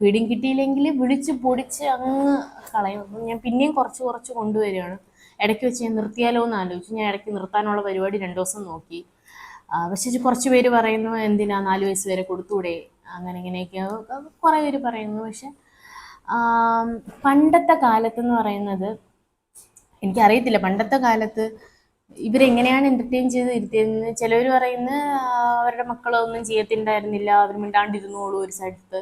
ഫീഡിങ് കിട്ടിയില്ലെങ്കിൽ വിളിച്ച് പൊടിച്ച് അങ്ങ് കളയും. അപ്പം ഞാൻ പിന്നെയും കുറച്ച് കുറച്ച് കൊണ്ടുവരികയാണ്. ഇടയ്ക്ക് വെച്ച് ഞാൻ നിർത്തിയാലോ എന്ന് ആലോചിച്ചു. ഞാൻ ഇടയ്ക്ക് നിർത്താനുള്ള പരിപാടി 2 ദിവസം നോക്കി. പക്ഷേ കുറച്ച് പേര് പറയുന്നു എന്തിനാ 4 വയസ്സ് വരെ കൊടുത്തൂടെ, അങ്ങനെ ഇങ്ങനെയൊക്കെ കുറേ പേര് പറയുന്നു. പക്ഷെ പണ്ടത്തെ കാലത്തെന്ന് പറയുന്നത് എനിക്കറിയത്തില്ല. പണ്ടത്തെ കാലത്ത് ഇവരെങ്ങനെയാണ് എൻ്റർടൈൻ ചെയ്ത് ഇരുത്തിയെന്ന്. ചിലവർ പറയുന്നത് അവരുടെ മക്കളൊന്നും ചെയ്യത്തിണ്ടായിരുന്നില്ല, അവർ മിണ്ടാണ്ടിരുന്നോളൂ ഒരു സ്ഥലത്ത്.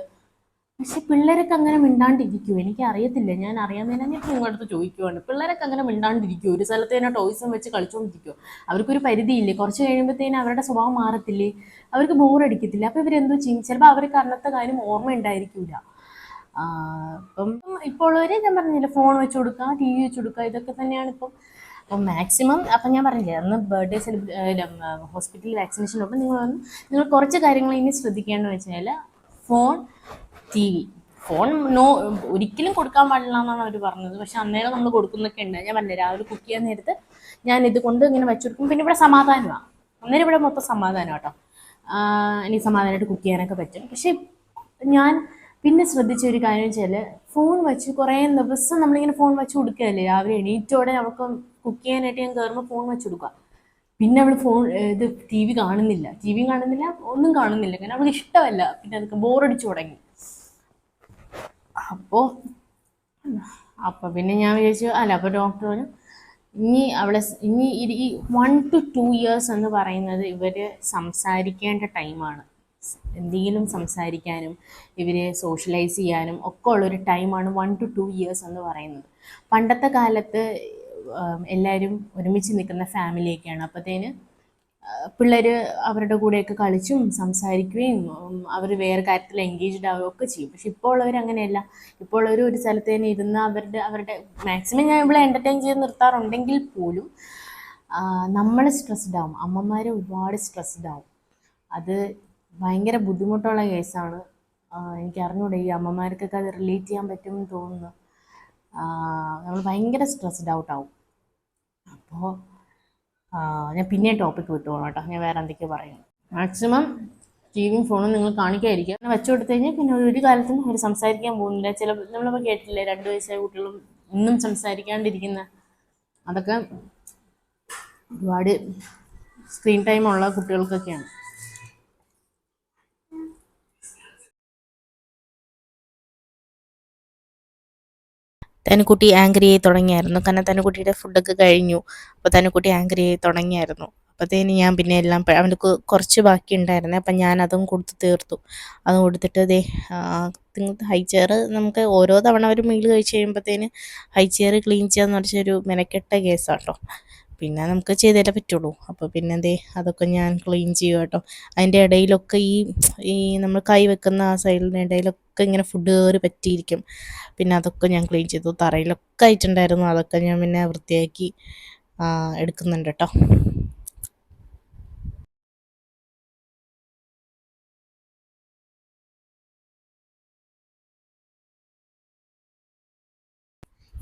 പക്ഷെ പിള്ളേരൊക്കെ അങ്ങനെ മിണ്ടാണ്ടിരിക്കുമോ? എനിക്കറിയത്തില്ല. ഞാൻ അറിയാൻ മേലാഞ്ഞിട്ട് നിങ്ങളുടെ അടുത്ത് ചോദിക്കുവാണ്. പിള്ളേരൊക്കെ അങ്ങനെ മിണ്ടാണ്ടിരിക്കുമോ? ഒരു സ്ഥലത്ത് തന്നെ ടോയ്സും വെച്ച് കളിച്ചുകൊണ്ടിരിക്കുമോ? അവർക്കൊരു പരിധിയില്ലേ? കുറച്ച് കഴിയുമ്പോഴത്തേനും അവരുടെ സ്വഭാവം മാറത്തില്ലേ? അവർക്ക് ബോറടിക്കത്തില്ല. അപ്പോൾ ഇവരെന്തോ ചെയ്യും? ചിലപ്പോൾ അവർക്ക് അന്നത്തെ കാര്യം ഓർമ്മ ഉണ്ടായിരിക്കില്ല. ഇപ്പം ഇപ്പോൾ ഉള്ളവർ ഞാൻ പറഞ്ഞില്ല, ഫോൺ വെച്ച് കൊടുക്കുക, TV വെച്ച് കൊടുക്കുക, ഇതൊക്കെ തന്നെയാണ് ഇപ്പം. അപ്പം മാക്സിമം അപ്പം ഞാൻ പറഞ്ഞില്ലേ അന്ന് ബർത്ത്ഡേ ഹോസ്പിറ്റലിൽ വാക്സിനേഷൻ. അപ്പം നിങ്ങൾ കുറച്ച് കാര്യങ്ങൾ ഇനി ശ്രദ്ധിക്കേണ്ടതെന്ന് വെച്ച് കഴിഞ്ഞാൽ ഫോൺ, TV. ഫോൺ ഒരിക്കലും കൊടുക്കാൻ പാടില്ല എന്നാണ് അവർ പറഞ്ഞത്. പക്ഷെ അന്നേരം നമ്മൾ കൊടുക്കുന്നൊക്കെ ഉണ്ട്. ഞാൻ പറഞ്ഞില്ല, രാവിലെ കുക്ക് ചെയ്യാൻ നേരത്ത് ഞാൻ ഇത് കൊണ്ട് ഇങ്ങനെ വെച്ചു കൊടുക്കും. പിന്നെ ഇവിടെ സമാധാനമാണ്. അന്നേരം ഇവിടെ മൊത്തം സമാധാനം കേട്ടോ. എനിക്ക് സമാധാനമായിട്ട് കുക്ക് ചെയ്യാനൊക്കെ പറ്റും. പക്ഷെ ഞാൻ പിന്നെ ശ്രദ്ധിച്ച ഒരു കാര്യം വെച്ചാൽ, ഫോൺ വെച്ച് കുറേ ദിവസം നമ്മളിങ്ങനെ ഫോൺ വെച്ച് കൊടുക്കുകയല്ലേ. രാവിലെ എണീറ്റോടെ അവൾക്ക് കുക്ക് ചെയ്യാനായിട്ട് ഞാൻ കയറുമ്പോൾ ഫോൺ വെച്ച് കൊടുക്കുക. പിന്നെ അവൾ TV കാണുന്നില്ല, ഒന്നും കാണുന്നില്ല. കാരണം അവൾക്ക് ഇഷ്ടമല്ല. പിന്നെ അതൊക്കെ ബോറടിച്ചു തുടങ്ങി. അപ്പോൾ പിന്നെ ഞാൻ വിചാരിച്ചു, അപ്പോൾ ഡോക്ടർ പറഞ്ഞു ഇനി ഈ 1 to 2 years എന്ന് പറയുന്നത് ഇവർ സംസാരിക്കേണ്ട ടൈമാണ്. എന്തെങ്കിലും സംസാരിക്കാനും ഇവരെ സോഷ്യലൈസ് ചെയ്യാനും ഒക്കെ ഉള്ളൊരു ടൈമാണ് 1 to 2 years എന്ന് പറയുന്നത്. പണ്ടത്തെ കാലത്ത് എല്ലാവരും ഒരുമിച്ച് നിൽക്കുന്ന ഫാമിലിയൊക്കെയാണ്. അപ്പോഴത്തേന് പിള്ളേർ അവരുടെ കൂടെയൊക്കെ കളിച്ചും സംസാരിക്കുകയും അവർ വേറെ കാര്യത്തിൽ എൻഗേജ്ഡ് ആവുകയൊക്കെ ചെയ്യും. പക്ഷെ ഇപ്പോൾ ഉള്ളവർ അങ്ങനെയല്ല. ഇപ്പോൾ ഉള്ളവർ ഒരു സ്ഥലത്ത് തന്നെ ഇരുന്ന് അവരുടെ മാക്സിമം ഞാൻ ഇവിടെ എൻ്റർടൈൻ ചെയ്ത് നിർത്താറുണ്ടെങ്കിൽ പോലും നമ്മൾ സ്ട്രെസ്ഡ് ആവും. അമ്മമാർ ഒരുപാട് സ്ട്രെസ്ഡ് ആവും. അത് ഭയങ്കര ബുദ്ധിമുട്ടുള്ള കേസാണ്. എനിക്ക് അറിഞ്ഞൂടെ ഈ അമ്മമാർക്കൊക്കെ അത് റിലേറ്റ് ചെയ്യാൻ പറ്റുമെന്ന് തോന്നുന്നു. നമ്മൾ ഭയങ്കര സ്ട്രെസ്ഡ് ഔട്ട് ആവും. അപ്പോൾ ഞാൻ പിന്നെ ടോപ്പിക്ക് വിട്ടുപോകണം കേട്ടോ. ഞാൻ വേറെ എന്തൊക്കെയോ പറയുന്നു. മാക്സിമം TVയും ഫോണും നിങ്ങൾ കാണിക്കാതിരിക്കുക. അങ്ങനെ വെച്ചു കൊടുത്തു കഴിഞ്ഞാൽ പിന്നെ ഒരു കാലത്തും അവർ സംസാരിക്കാൻ പോകുന്നില്ല. നമ്മളിപ്പോൾ കേട്ടില്ലേ 2 വയസ്സായ കുട്ടികളും ഒന്നും സംസാരിക്കാണ്ടിരിക്കുന്ന, അതൊക്കെ ഒരുപാട് സ്ക്രീൻ ടൈമുള്ള കുട്ടികൾക്കൊക്കെയാണ്. തനുക്കുട്ടി ആങ്കറി ആയി തുടങ്ങിയായിരുന്നു. കാരണം തനുക്കുട്ടിയുടെ ഫുഡൊക്കെ കഴിഞ്ഞു. അപ്പോൾ തനുക്കുട്ടി ആങ്കറി ആയി തുടങ്ങിയായിരുന്നു. അപ്പോഴത്തേന് ഞാൻ പിന്നെ എല്ലാം അവനക്ക് കുറച്ച് ബാക്കി ഉണ്ടായിരുന്നേ. അപ്പം ഞാൻ അതും കൊടുത്ത് തീർത്തു. അതും കൊടുത്തിട്ട് ഹൈ ചെയർ നമുക്ക് ഓരോ തവണ ഒരു മീൽ കഴിച്ച് കഴിയുമ്പോഴത്തേന് ഹൈ ചെയർ ക്ലീൻ ചെയ്യാന്ന് പറഞ്ഞൊരു മെനക്കെട്ട കേസാട്ടോ. പിന്നെ നമുക്ക് ചെയ്തേലേ പറ്റുള്ളൂ. അപ്പോൾ പിന്നെ അതൊക്കെ ഞാൻ ക്ലീൻ ചെയ്യും കേട്ടോ. അതിൻ്റെ ഇടയിലൊക്കെ ഈ നമ്മൾ കൈ വെക്കുന്ന ആ സൈഡിൻ്റെ ഇടയിലൊക്കെ ഇങ്ങനെ ഫുഡ് കയറി പറ്റിയിരിക്കും. പിന്നെ അതൊക്കെ ഞാൻ ക്ലീൻ ചെയ്തു. തറയിലൊക്കെ ആയിട്ടുണ്ടായിരുന്നു. അതൊക്കെ ഞാൻ പിന്നെ വൃത്തിയാക്കി എടുക്കുന്നുണ്ട് കേട്ടോ.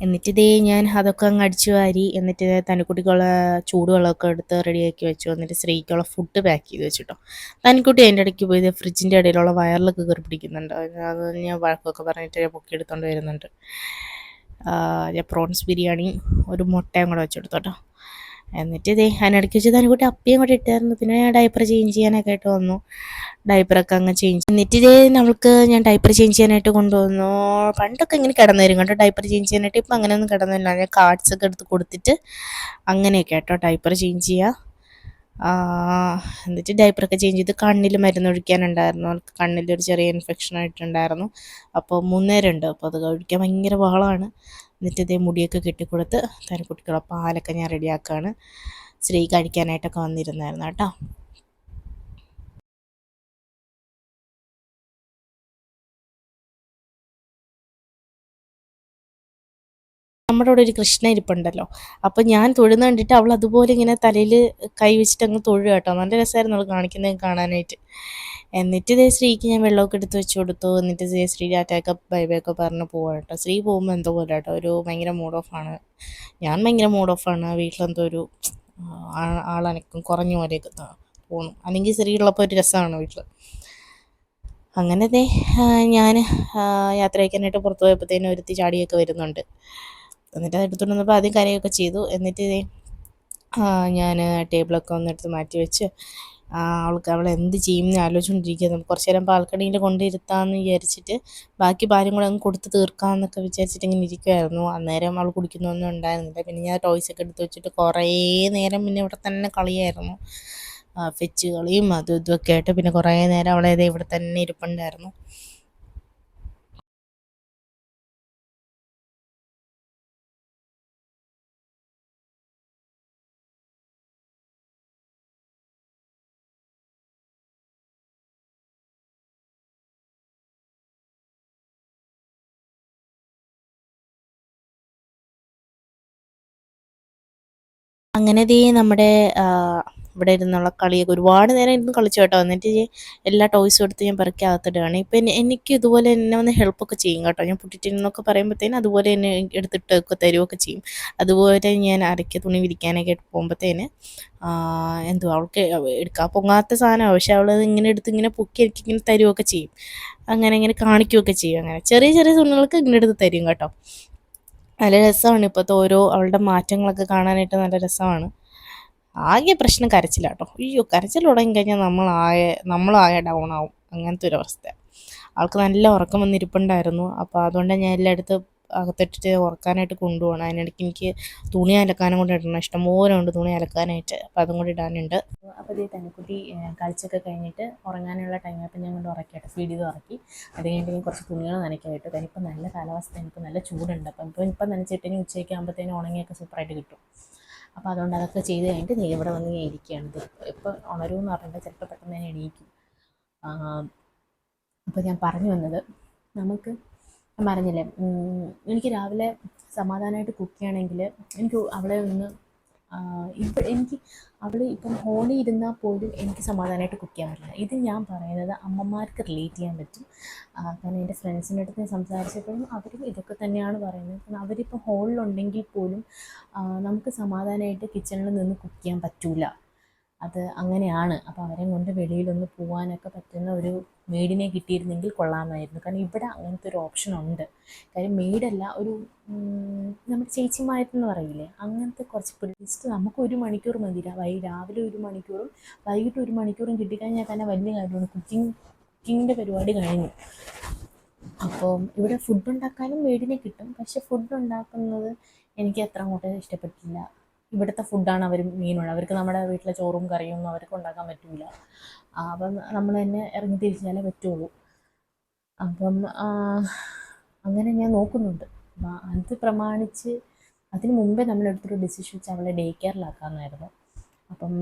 എന്നിട്ട് ഞാൻ അതൊക്കെ അങ്ങ് അടിച്ചു വാരി, എന്നിട്ട് തനിക്കുട്ടിക്കുള്ള ചൂടുവെള്ളമൊക്കെ എടുത്ത് റെഡിയാക്കി വെച്ചു. എന്നിട്ട് ശ്രീക്കുള്ള ഫുഡ് പാക്ക് ചെയ്ത് വെച്ചിട്ടോ. തനിക്കുട്ടി അതിൻ്റെ ഇടയ്ക്ക് പോയി ഫ്രിഡ്ജിൻ്റെ ഇടയിലുള്ള വയറിലൊക്കെ കയറി പിടിക്കുന്നുണ്ട്. അത് ഞാൻ വഴക്കൊക്കെ പറഞ്ഞിട്ട് പൊക്കി എടുത്തുകൊണ്ട് വരുന്നുണ്ട്. ഞാൻ പ്രോൺസ് ബിരിയാണിയും ഒരു മുട്ടയും കൂടെ വെച്ചെടുത്തു കേട്ടോ. എന്നിട്ട് അതിനിടയ്ക്ക് വെച്ച് തനിക്കുട്ടി അപ്പിയും കൂടെ ഇട്ടായിരുന്നു. പിന്നെ ഞാൻ ഡയപ്പർ ചേഞ്ച് ചെയ്യാനൊക്കെ ആയിട്ട് വന്നു. ഡയപ്പറൊക്കെ അങ്ങ് ചേഞ്ച് എന്നിട്ട് നമ്മൾക്ക് ഞാൻ ഡയപ്പർ ചേഞ്ച് ചെയ്യാനായിട്ട് കൊണ്ടുവന്നു. പണ്ടൊക്കെ ഇങ്ങനെ കിടന്നു തരും കേട്ടോ ഡയപ്പർ ചേഞ്ച് ചെയ്യാനായിട്ട്. ഇപ്പം അങ്ങനെയൊന്നും കിടന്നില്ല. ഞാൻ കാർഡ്സൊക്കെ എടുത്ത് കൊടുത്തിട്ട് അങ്ങനെയൊക്കെ കേട്ടോ ഡയപ്പർ ചേഞ്ച് ചെയ്യുക. എന്നിട്ട് ഡയപ്പറൊക്കെ ചേഞ്ച് ചെയ്ത് കണ്ണിൽ മരുന്നൊഴിക്കാനുണ്ടായിരുന്നു. അവൾക്ക് കണ്ണിലൊരു ചെറിയ ഇൻഫെക്ഷൻ ആയിട്ടുണ്ടായിരുന്നു. അപ്പോൾ 3 നേരമുണ്ട്. അപ്പോൾ അത് കഴിക്കാൻ ഭയങ്കര ബഹളമാണ്. എന്നിട്ട് മുടിയൊക്കെ കെട്ടിക്കൊടുത്ത് തനിക്കുട്ടിക്കുള്ള പാലൊക്കെ ഞാൻ റെഡിയാക്കുകയാണ്. ശ്രീ കഴിക്കാനായിട്ടൊക്കെ വന്നിരുന്നായിരുന്നു കേട്ടോ. നമ്മുടെ അവിടെ ഒരു കൃഷ്ണ ഇരിപ്പുണ്ടല്ലോ. അപ്പം ഞാൻ തൊഴുന്ന കണ്ടിട്ട് അവൾ അതുപോലെ ഇങ്ങനെ തലയിൽ കൈ വെച്ചിട്ട് അങ്ങ് തൊഴുക കേട്ടോ. നല്ല രസമായിരുന്നു അവൾ കാണിക്കുന്നത് കാണാനായിട്ട്. എന്നിട്ട് ഇതേ ശ്രീക്ക് ഞാൻ വെള്ളമൊക്കെ എടുത്ത് വെച്ച് കൊടുത്തു. എന്നിട്ട് ഇതേ ശ്രീ ടാറ്റയൊക്കെ ബൈ ബൈ ഒക്കെ പറഞ്ഞ് പോവാ കേട്ടോ. ശ്രീ പോകുമ്പോൾ എന്തോ പോലെ കേട്ടോ, ഒരു ഭയങ്കര മൂഡ് ഓഫാണ്. ഞാൻ ഭയങ്കര മൂഡ് ഓഫാണ്. വീട്ടിലെന്തോ ഒരു ആളനക്കം കുറഞ്ഞ പോലെയൊക്കെ തോന്നും. അല്ലെങ്കിൽ ശ്രീ ഉള്ളപ്പോൾ ഒരു രസമാണ് വീട്ടിൽ. അങ്ങനെ ദേ ഞാൻ യാത്ര അയക്കാനായിട്ട് പുറത്ത് പോയപ്പോഴത്തേനും ഒരുത്തി ചാടിയൊക്കെ വരുന്നുണ്ട്. എന്നിട്ട് അത് എടുത്തുകൊണ്ട് വന്നപ്പോൾ ആദ്യം കരയൊക്കെ ചെയ്തു. എന്നിട്ട് ഇതേ ഞാൻ ടേബിളൊക്കെ ഒന്ന് എടുത്ത് മാറ്റി വെച്ച് അവൾ എന്ത് ചെയ്യും എന്ന് ആലോചിച്ചുകൊണ്ടിരിക്കുന്നു. കുറച്ച് നേരം ബാൽക്കണിയിൽ കൊണ്ടിരുത്താമെന്ന് വിചാരിച്ചിട്ട് ബാക്കി പാലും കൂടെ അങ്ങ് കൊടുത്ത് തീർക്കാമെന്നൊക്കെ വിചാരിച്ചിട്ട് ഇങ്ങനെ ഇരിക്കുമായിരുന്നു. അന്നേരം അവൾ കുടിക്കുന്നൊന്നും ഉണ്ടായിരുന്നില്ല. പിന്നെ ഞാൻ ടോയ്സൊക്കെ എടുത്ത് വെച്ചിട്ട് കുറേ നേരം പിന്നെ ഇവിടെ തന്നെ കളിയായിരുന്നു. ഫെച്ച് കളിയും അതും ഇതുമൊക്കെ ആയിട്ട് പിന്നെ കുറേ നേരം അവളെ ഇവിടെ തന്നെ ഇരിപ്പുണ്ടായിരുന്നു. അങ്ങനെ ദേ നമ്മുടെ ഇവിടെ ഇരുന്നുള്ള കളിയൊക്കെ ഒരുപാട് നേരം ഇരുന്ന് കളിച്ചു കേട്ടോ. എന്നിട്ട് എല്ലാ ടോയ്സും എടുത്ത് ഞാൻ പെറുക്കി അകത്തിടുകയാണ്. ഇപ്പം എനിക്ക് ഇതുപോലെ എന്നെ വന്ന് ഹെൽപ്പൊക്കെ ചെയ്യും കേട്ടോ. ഞാൻ പുട്ടിട്ടിന്നൊക്കെ പറയുമ്പോഴത്തേനും അതുപോലെ എന്നെ എടുത്തിട്ടൊക്കെ തരുമൊക്കെ ചെയ്യും. അതുപോലെ ഞാൻ അരയ്ക്ക് തുണി വിരിക്കാനൊക്കെ പോകുമ്പോഴത്തേന് എന്തുവാ അവൾക്ക് എടുക്കാൻ പൊങ്ങാത്ത സാധനമാണ്. പക്ഷെ അവളത് ഇങ്ങനെ എടുത്ത് ഇങ്ങനെ പൊക്കി എനിക്ക് ഇങ്ങനെ തരുമൊക്കെ ചെയ്യും. അങ്ങനെ ഇങ്ങനെ കാണിക്കുകയൊക്കെ ചെയ്യും. അങ്ങനെ ചെറിയ ചെറിയ തുണികൾക്ക് ഇങ്ങനെ എടുത്ത് തരും കേട്ടോ. നല്ല രസമാണ് ഇപ്പോഴത്തെ ഓരോ അവളുടെ മാറ്റങ്ങളൊക്കെ കാണാനായിട്ട് നല്ല രസമാണ്. ആകെ പ്രശ്നം കരച്ചില്ല കേട്ടോ. അയ്യോ, കരച്ചിൽ തുടങ്ങി കഴിഞ്ഞാൽ നമ്മളാകെ ഡൗൺ ആവും. അങ്ങനത്തെ ഒരു അവസ്ഥ. ആൾക്ക് നല്ല ഉറക്കം വന്നിരിപ്പുണ്ടായിരുന്നു. അപ്പോൾ അതുകൊണ്ട് ഞാൻ എല്ലായിടത്തും അകത്തിട്ടിട്ട് ഉറക്കാനായിട്ട് കൊണ്ടുപോകണം. അതിനിടയ്ക്ക് എനിക്ക് തുണി അലക്കാനും കൂടെ ഇടണം. ഇഷ്ടംപോലെ ഉണ്ട് തുണി അലക്കാനായിട്ട്. അപ്പോൾ അതും കൂടി ഇടാനുണ്ട്. അപ്പോൾ ഇതേ തനിക്കുട്ടി കളിച്ചൊക്കെ കഴിഞ്ഞിട്ട് ഉറങ്ങാനുള്ള ടൈം അപ്പോൾ ഞാൻ കൊണ്ട് ഉറക്കിയിട്ട് ഫീഡ് ചെയ്ത് ഉറക്കി. അത് കഴിഞ്ഞിട്ട് ഞാൻ കുറച്ച് തുണികൾ നനയ്ക്കാനായിട്ട്. കാരണം ഇപ്പം നല്ല കാലാവസ്ഥയാണ്. ഇപ്പം നല്ല ചൂടുണ്ട്. അപ്പം ഇപ്പം നനച്ചിട്ട് ഉച്ചയ്ക്ക് ആകുമ്പോഴത്തേനും ഉണങ്ങിയൊക്കെ സൂപ്പറായിട്ട് കിട്ടും. അപ്പോൾ അതുകൊണ്ട് അതൊക്കെ ചെയ്ത് കഴിഞ്ഞിട്ട് നീ ഇവിടെ വന്ന് ഞാൻ ഇരിക്കുകയാണ്. ഇപ്പോൾ ഉണരുമെന്ന് പറഞ്ഞിട്ട് ചിലപ്പോൾ പെട്ടെന്ന് തന്നെ എണീക്കും. അപ്പോൾ ഞാൻ പറഞ്ഞു വന്നത്, നമുക്ക് ഞാൻ പറഞ്ഞില്ലേ, എനിക്ക് രാവിലെ സമാധാനമായിട്ട് കുക്ക് ചെയ്യണമെങ്കിൽ എനിക്ക് അവളെ ഒന്ന് ഇപ്പം എനിക്ക് അവൾ ഇപ്പം ഹോളിൽ ഇരുന്നാൽ പോലും എനിക്ക് സമാധാനമായിട്ട് കുക്ക് ചെയ്യാൻ പറ്റില്ല. ഇത് ഞാൻ പറയുന്നത് അമ്മമാർക്ക് റിലേറ്റ് ചെയ്യാൻ പറ്റും. കാരണം എൻ്റെ ഫ്രണ്ട്സിൻ്റെ അടുത്ത് ഞാൻ സംസാരിച്ചപ്പോഴും അവരും ഇതൊക്കെ തന്നെയാണ് പറയുന്നത്. കാരണം അവരിപ്പോൾ ഹോളിലുണ്ടെങ്കിൽ പോലും നമുക്ക് സമാധാനമായിട്ട് കിച്ചണിൽ നിന്ന് കുക്ക് ചെയ്യാൻ പറ്റില്ല. അത് അങ്ങനെയാണ്. അപ്പോൾ അവരെ കൊണ്ട് വെളിയിലൊന്ന് പോകാനൊക്കെ പറ്റുന്ന ഒരു മെയ്ഡിനെ കിട്ടിയിരുന്നെങ്കിൽ കൊള്ളാമായിരുന്നു. കാരണം ഇവിടെ അങ്ങനത്തെ ഒരു ഓപ്ഷൻ ഉണ്ട്. കാര്യം മെയ്ഡല്ല, ഒരു നമ്മുടെ ചേച്ചിമാരെന്ന് പറയില്ലേ, അങ്ങനത്തെ കുറച്ച് ജസ്റ്റ് നമുക്ക് 1 മണിക്കൂർ മതി. രാവിലെ 1 മണിക്കൂറും വൈകിട്ട് 1 മണിക്കൂറും കിട്ടിക്കഴിഞ്ഞാൽ തന്നെ വലിയ കാര്യമാണ്. കുക്കിങ്ങിൻ്റെ പരിപാടി കഴിഞ്ഞു. അപ്പോൾ ഇവിടെ ഫുഡ് ഉണ്ടാക്കാനും മെയ്ഡിനെ കിട്ടും. പക്ഷെ ഫുഡ് ഉണ്ടാക്കുന്നത് എനിക്ക് അത്ര അങ്ങോട്ട് ഇഷ്ടപ്പെട്ടില്ല. ഇവിടുത്തെ ഫുഡാണ് അവർ മെയിനുള്ളത്. അവർക്ക് നമ്മുടെ വീട്ടിലെ ചോറും കറിയും ഒന്നും അവർക്ക് ഉണ്ടാക്കാൻ പറ്റില്ല. അപ്പം നമ്മൾ തന്നെ ഇറങ്ങി തിരിച്ചാലേ പറ്റുള്ളൂ. അപ്പം അങ്ങനെ ഞാൻ നോക്കുന്നുണ്ട്. അപ്പം അത് പ്രമാണിച്ച് അതിന് മുമ്പേ നമ്മളെടുത്തൊരു ഡിസിഷൻ വെച്ചാൽ അവളെ ഡേ കെയറിലാക്കാമെന്നായിരുന്നു. അപ്പം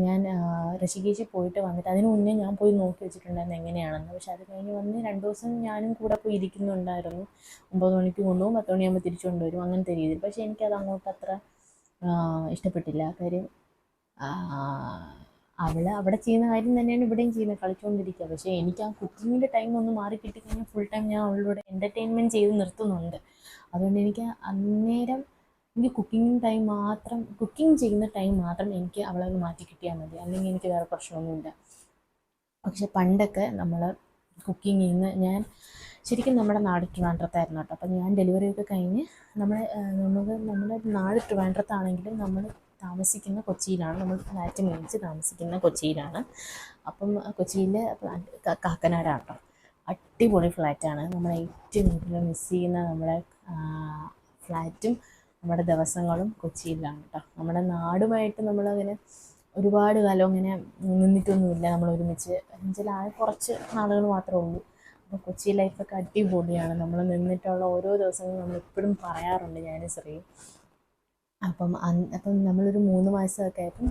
ഞാൻ ഋഷികേശിൽ പോയിട്ട് വന്നിട്ട് അതിന് മുന്നേ ഞാൻ പോയി നോക്കി വെച്ചിട്ടുണ്ടായിരുന്നു എങ്ങനെയാണെന്ന്. പക്ഷെ അത് കഴിഞ്ഞ് വന്ന് 2 ദിവസം ഞാനും കൂടെ പോയി ഇരിക്കുന്നുണ്ടായിരുന്നു. 9 മണിക്ക് കൊണ്ടുപോകും, 10 മണിയാകുമ്പോൾ തിരിച്ചു കൊണ്ടുവരും, അങ്ങനത്തെ രീതിയിൽ. പക്ഷേ എനിക്കത് അങ്ങോട്ട് അത്ര ഇഷ്ടപ്പെട്ടില്ല. കാര്യം അവൾ അവിടെ ചെയ്യുന്ന കാര്യം തന്നെയാണ് ഇവിടെയും ചെയ്യുന്നത്, കളിച്ചുകൊണ്ടിരിക്കുക. പക്ഷേ എനിക്ക് ആ കുക്കിങ്ങിൻ്റെ ടൈം ഒന്ന് മാറി കിട്ടിക്കഴിഞ്ഞാൽ ഫുൾ ടൈം ഞാൻ അവളോട് എൻ്റർടൈൻമെൻറ്റ് ചെയ്ത് നിർത്തുന്നുണ്ട്. അതുകൊണ്ട് എനിക്ക് അന്നേരം എനിക്ക് കുക്കിംഗ് ചെയ്യുന്ന ടൈം മാത്രം എനിക്ക് അവളെ ഒന്ന് മാറ്റി കിട്ടിയാൽ മതി. അല്ലെങ്കിൽ എനിക്ക് വേറെ പ്രശ്നമൊന്നുമില്ല. പക്ഷെ പണ്ടൊക്കെ നമ്മൾ കുക്കിംഗ് ചെയ്യുന്ന ഞാൻ ശരിക്കും നമ്മുടെ നാട് ട്രിവാൻഡ്രത്തായിരുന്നു കേട്ടോ. അപ്പം ഞാൻ ഡെലിവറിയൊക്കെ കഴിഞ്ഞ് നമ്മുടെ നാട് ട്രിവാൻഡ്രത്താണെങ്കിലും നമ്മൾ താമസിക്കുന്ന കൊച്ചിയിലാണ്. നമ്മൾ ഫ്ലാറ്റ് മേടിച്ച് താമസിക്കുന്ന കൊച്ചിയിലാണ്. അപ്പം കൊച്ചിയിൽ കാക്കനാടാണ് കേട്ടോ. അടിപൊളി ഫ്ലാറ്റാണ്. നമ്മൾ ഏറ്റവും കൂടുതൽ മിസ് ചെയ്യുന്ന നമ്മുടെ ഫ്ലാറ്റും നമ്മുടെ ദിവസങ്ങളും കൊച്ചിയിലാണ് കേട്ടോ. നമ്മുടെ നാടുമായിട്ട് നമ്മളങ്ങനെ ഒരുപാട് കാലം അങ്ങനെ നിന്നിട്ടൊന്നുമില്ല. നമ്മൾ ഒരുമിച്ച് എന്നുവെച്ചാൽ കുറച്ച് നാളുകൾ മാത്രമേ ഉള്ളൂ. അപ്പോൾ കൊച്ചി ലൈഫൊക്കെ അടിപൊളിയാണ്. നമ്മൾ നിന്നിട്ടുള്ള ഓരോ ദിവസങ്ങളും നമ്മളെപ്പോഴും പറയാറുണ്ട് ഞാനും ശ്രീയും. അപ്പം നമ്മളൊരു 3 മാസമൊക്കെ ആയപ്പം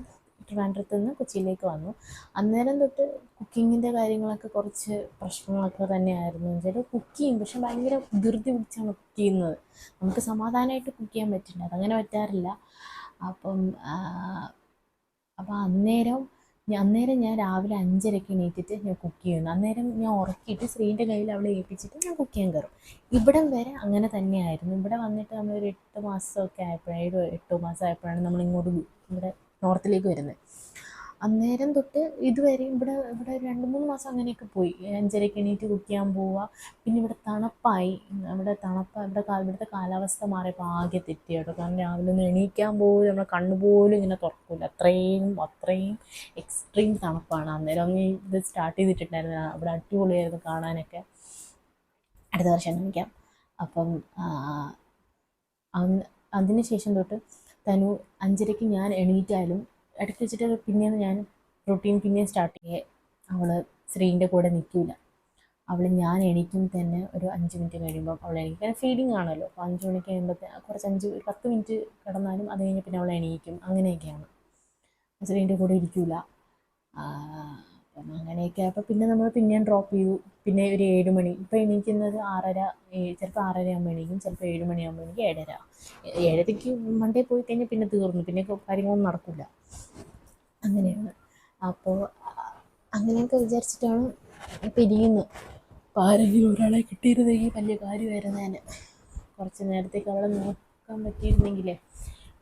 ട്രിവാൻഡ്രത്ത് നിന്ന് കൊച്ചിയിലേക്ക് വന്നു. അന്നേരം തൊട്ട് കുക്കിങ്ങിൻ്റെ കാര്യങ്ങളൊക്കെ കുറച്ച് പ്രശ്നങ്ങളൊക്കെ തന്നെയായിരുന്നു. എന്നുവെച്ചാൽ കുക്ക് ചെയ്യും, പക്ഷെ ഭയങ്കര ധൃതി പിടിച്ചാണ് കുക്ക് ചെയ്യുന്നത്. നമുക്ക് സമാധാനമായിട്ട് കുക്ക് ചെയ്യാൻ പറ്റില്ല, അതങ്ങനെ പറ്റാറില്ല. അപ്പം അന്നേരം അന്നേരം ഞാൻ രാവിലെ 5:30 എണീറ്റിട്ട് ഞാൻ കുക്ക് ചെയ്യുന്നു. അന്നേരം ഞാൻ ഉറക്കിയിട്ട് ശ്രീൻ്റെ കയ്യിൽ അവളെ ഏൽപ്പിച്ചിട്ട് ഞാൻ കുക്ക് ചെയ്യാൻ കയറും. ഇവിടം വരെ അങ്ങനെ തന്നെയായിരുന്നു. ഇവിടെ വന്നിട്ട് നമ്മളൊരു 8 മാസമൊക്കെ ആയപ്പോഴാണ്, 7-8 മാസം ആയപ്പോഴാണ് നമ്മളിങ്ങോട്ട് ഇവിടെ നോർത്തിലേക്ക് വരുന്നത്. അന്നേരം തൊട്ട് ഇതുവരെ ഇവിടെ ഇവിടെ 2-3 മാസം അങ്ങനെയൊക്കെ പോയി. 5:30 എണീറ്റ് കുക്ക് ചെയ്യാൻ പോവുക. പിന്നെ ഇവിടെ തണുപ്പായി. ഇവിടുത്തെ കാലാവസ്ഥ മാറിയപ്പോൾ ആകെ തെറ്റി കേട്ടോ. കാരണം രാവിലെ ഒന്ന് എണീക്കാൻ പോലും നമ്മുടെ കണ്ണുപോലും ഇങ്ങനെ തുറക്കില്ല. അത്രയും എക്സ്ട്രീം തണുപ്പാണ്. അന്നേരം ഒന്ന് ഇത് സ്റ്റാർട്ട് ചെയ്തിട്ടുണ്ടായിരുന്നു. അവിടെ അടിപൊളിയായിരുന്നു കാണാനൊക്കെ. അടുത്ത വർഷം കാണിക്കാം. അപ്പം അതിന് ശേഷം തൊട്ട് തനു 5:30 ഞാൻ എണീറ്റാലും ഇടയ്ക്ക് വെച്ചിട്ട് പിന്നെയാണ് ഞാൻ റൊട്ടീൻ പിന്നെയും സ്റ്റാർട്ട് ചെയ്യേ. അവൾ ശ്രീൻ്റെ കൂടെ നിൽക്കില്ല. ഞാൻ എണീക്കും തന്നെ ഒരു 5 മിനിറ്റ് കഴിയുമ്പം അവൾ എണീക്കും. ഫീഡിങ് ആണല്ലോ. അപ്പോൾ 5 മണിക്ക് കഴിയുമ്പോഴത്തെ 10 മിനിറ്റ് കിടന്നാലും അത് കഴിഞ്ഞ് പിന്നെ അവൾ എണീക്കും. അങ്ങനെയൊക്കെയാണ്. ശ്രീൻ്റെ കൂടെ ഇരിക്കില്ല. അപ്പം അങ്ങനെയൊക്കെ ആയപ്പോൾ പിന്നെ നമ്മൾ പിന്നെയും ഡ്രോപ്പ് ചെയ്തു. പിന്നെ ഒരു 7 മണി, ഇപ്പോൾ എണീക്കുന്നത് 6:30, ചിലപ്പോൾ 6:30 ആകുമ്പോൾ എണീക്കും, ചിലപ്പോൾ 7 മണിയാകുമ്പോൾ എനിക്ക് 7:30. 7:30ക്ക് മണ്ടേ പോയി കഴിഞ്ഞാൽ പിന്നെ തീർന്നു. പിന്നെ കാര്യങ്ങളൊന്നും നടക്കില്ല. അങ്ങനെയാണ്. അപ്പോൾ അങ്ങനെയൊക്കെ വിചാരിച്ചിട്ടാണ് ഇപ്പോൾ ഇരിക്കുന്നത്. അപ്പോൾ ആരെങ്കിലും ഒരാളെ കിട്ടിയിരുന്നെങ്കിൽ വലിയ കാര്യമായിരുന്നേനെ. കുറച്ച് നേരത്തേക്ക് അവളെ നോക്കാൻ പറ്റിയിരുന്നെങ്കിലേ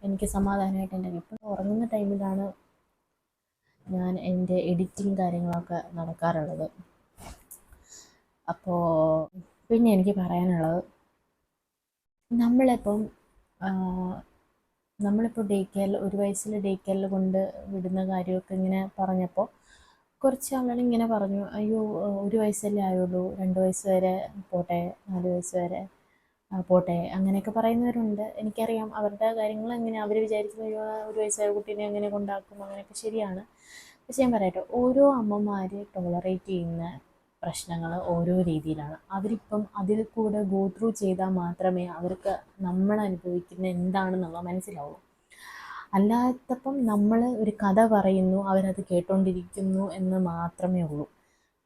എനിക്ക് സമാധാനമായിട്ട് എൻ്റെ ഇപ്പം ഉറങ്ങുന്ന ടൈമിലാണ് ഞാൻ എൻ്റെ എഡിറ്റിങ് കാര്യങ്ങളൊക്കെ നടക്കാറുള്ളത്. അപ്പോൾ പിന്നെ എനിക്ക് പറയാനുള്ളത്, നമ്മളിപ്പോൾ ഡേ കെയറിൽ 1 വയസ്സിൽ ഡേ കെയറിൽ കൊണ്ട് വിടുന്ന കാര്യമൊക്കെ ഇങ്ങനെ പറഞ്ഞപ്പോൾ കുറച്ച് ആളുകൾ ഇങ്ങനെ പറഞ്ഞു, അയ്യോ 1 വയസ്സല്ലേ ആയുള്ളൂ, 2 വയസ്സ് വരെ പോട്ടെ, 4 വയസ്സ് വരെ പോട്ടെ, അങ്ങനെയൊക്കെ പറയുന്നവരുണ്ട്. എനിക്കറിയാം അവരുടെ കാര്യങ്ങൾ എങ്ങനെ. അവർ വിചാരിക്കുന്നത് അയ്യോ 1 വയസ്സായ കുട്ടീനെ എങ്ങനെ കൊണ്ടാക്കും, അങ്ങനെയൊക്കെ ശരിയാണ്. പക്ഷെ ഞാൻ പറയട്ടെ, ഓരോ അമ്മമാർ ടോളറേറ്റ് ചെയ്യുന്ന പ്രശ്നങ്ങൾ ഓരോ രീതിയിലാണ്. അവരിപ്പം അതിൽ കൂടെ ഗോ ത്രൂ ചെയ്താൽ മാത്രമേ അവർക്ക് നമ്മൾ അനുഭവിക്കുന്ന എന്താണെന്നുള്ളത് മനസ്സിലാവുള്ളൂ. അല്ലാത്തപ്പം നമ്മൾ ഒരു കഥ പറയുന്നു, അവരത് കേട്ടോണ്ടിരിക്കുന്നു എന്ന് മാത്രമേ ഉള്ളൂ.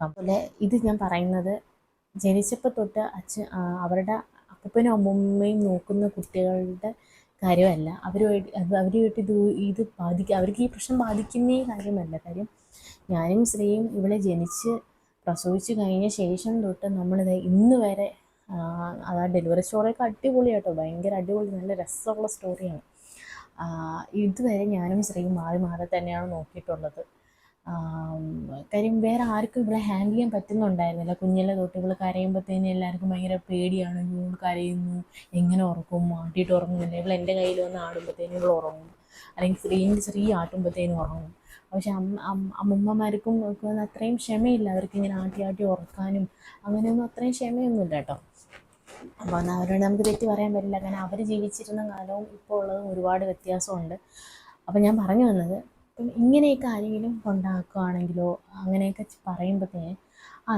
അതുപോലെ ഇത് ഞാൻ പറയുന്നത് ജനിച്ചപ്പോൾ തൊട്ട് അവരുടെ അപ്പനും അമ്മൂമ്മയും നോക്കുന്ന കുട്ടികളുടെ കാര്യമല്ല. അവരുമായിട്ട് അവർക്ക് ഈ പ്രശ്നം ബാധിക്കുന്നേ കാര്യമല്ല. കാര്യം ഞാനും ശ്രീയും ഇവിടെ ജനിച്ച് പ്രസവിച്ച് കഴിഞ്ഞ ശേഷം തൊട്ട് നമ്മളിത് ഇന്ന് വരെ ഡെലിവറി സ്റ്റോറിയൊക്കെ അടിപൊളിയാട്ടോ, ഭയങ്കര അടിപൊളി, നല്ല രസമുള്ള സ്റ്റോറിയാണ്. ഇതുവരെ ഞാനും ശ്രീയും മാറി മാറി തന്നെയാണ് നോക്കിയിട്ടുള്ളത്. കാര്യം വേറെ ആർക്കും ഇവളെ ഹാൻഡിൽ ചെയ്യാൻ പറ്റുന്നുണ്ടായിരുന്നില്ല. കുഞ്ഞിലെ തൊട്ട് ഇവൾ കരയുമ്പോഴത്തേനും എല്ലാവർക്കും ഭയങ്കര പേടിയാണ്. ഇവൾ കരയുന്നു, എങ്ങനെ ഉറക്കും, ആട്ടിയിട്ട് ഉറങ്ങുന്നില്ല. ഇവൾ എൻ്റെ കയ്യിൽ വന്ന് ആടുമ്പോഴത്തേനും ഇവൾ ഉറങ്ങും, അല്ലെങ്കിൽ ശ്രീ ആട്ടുമ്പോഴത്തേനും ഉറങ്ങും. പക്ഷെ അമ്മൂമ്മമാർക്കും അത്രയും ക്ഷമയില്ല. അവർക്ക് ഇങ്ങനെ ആട്ടി ഉറക്കാനും അങ്ങനെയൊന്നും അത്രയും ക്ഷമയൊന്നുമില്ല കേട്ടോ. അപ്പോൾ അവരോട് നമുക്ക് തെറ്റ് പറയാൻ പറ്റില്ല. കാരണം അവർ ജീവിച്ചിരുന്ന കാലവും ഇപ്പോൾ ഉള്ളതും ഒരുപാട് വ്യത്യാസമുണ്ട്. അപ്പോൾ ഞാൻ പറഞ്ഞു വന്നത്, ഇപ്പം ഇങ്ങനെയൊക്കെ ആരെങ്കിലും കൊണ്ടാക്കുകയാണെങ്കിലോ അങ്ങനെയൊക്കെ പറയുമ്പോഴത്തേന്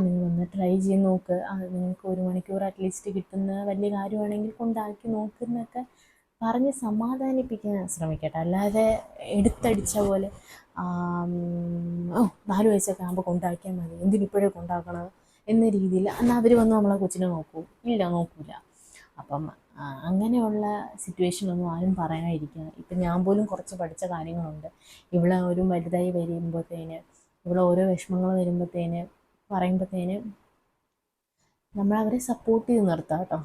നിങ്ങളൊന്ന് ട്രൈ ചെയ്ത് നോക്ക്, നിങ്ങൾക്ക് 1 മണിക്കൂർ അറ്റ്ലീസ്റ്റ് കിട്ടുന്ന വലിയ കാര്യമാണെങ്കിൽ കൊണ്ടാക്കി നോക്കുന്നൊക്കെ പറഞ്ഞ് സമാധാനിപ്പിക്കാൻ ശ്രമിക്കട്ടെ. അല്ലാതെ എടുത്തടിച്ച പോലെ 4 വയസ്സൊക്കെ ആകുമ്പോൾ കൊണ്ടാക്കിയാൽ മതി, എന്തിനിപ്പോഴേ കൊണ്ടാക്കണം എന്ന രീതിയിൽ എന്നാൽ അവർ വന്ന് നമ്മളെ കൊച്ചിനെ നോക്കൂ? ഇല്ല, നോക്കില്ല. അപ്പം അങ്ങനെയുള്ള സിറ്റുവേഷനൊന്നും ആരും പറയാതിരിക്കുക. ഇപ്പം ഞാൻ പോലും കുറച്ച് പഠിച്ച കാര്യങ്ങളുണ്ട്. ഇവിടെ ഒരു വലുതായി വരുമ്പോഴത്തേന്, ഇവിടെ ഓരോ വിഷമങ്ങൾ വരുമ്പോഴത്തേന് പറയുമ്പോഴത്തേന് നമ്മളവരെ സപ്പോർട്ട് ചെയ്ത് നിർത്തുക കേട്ടോ.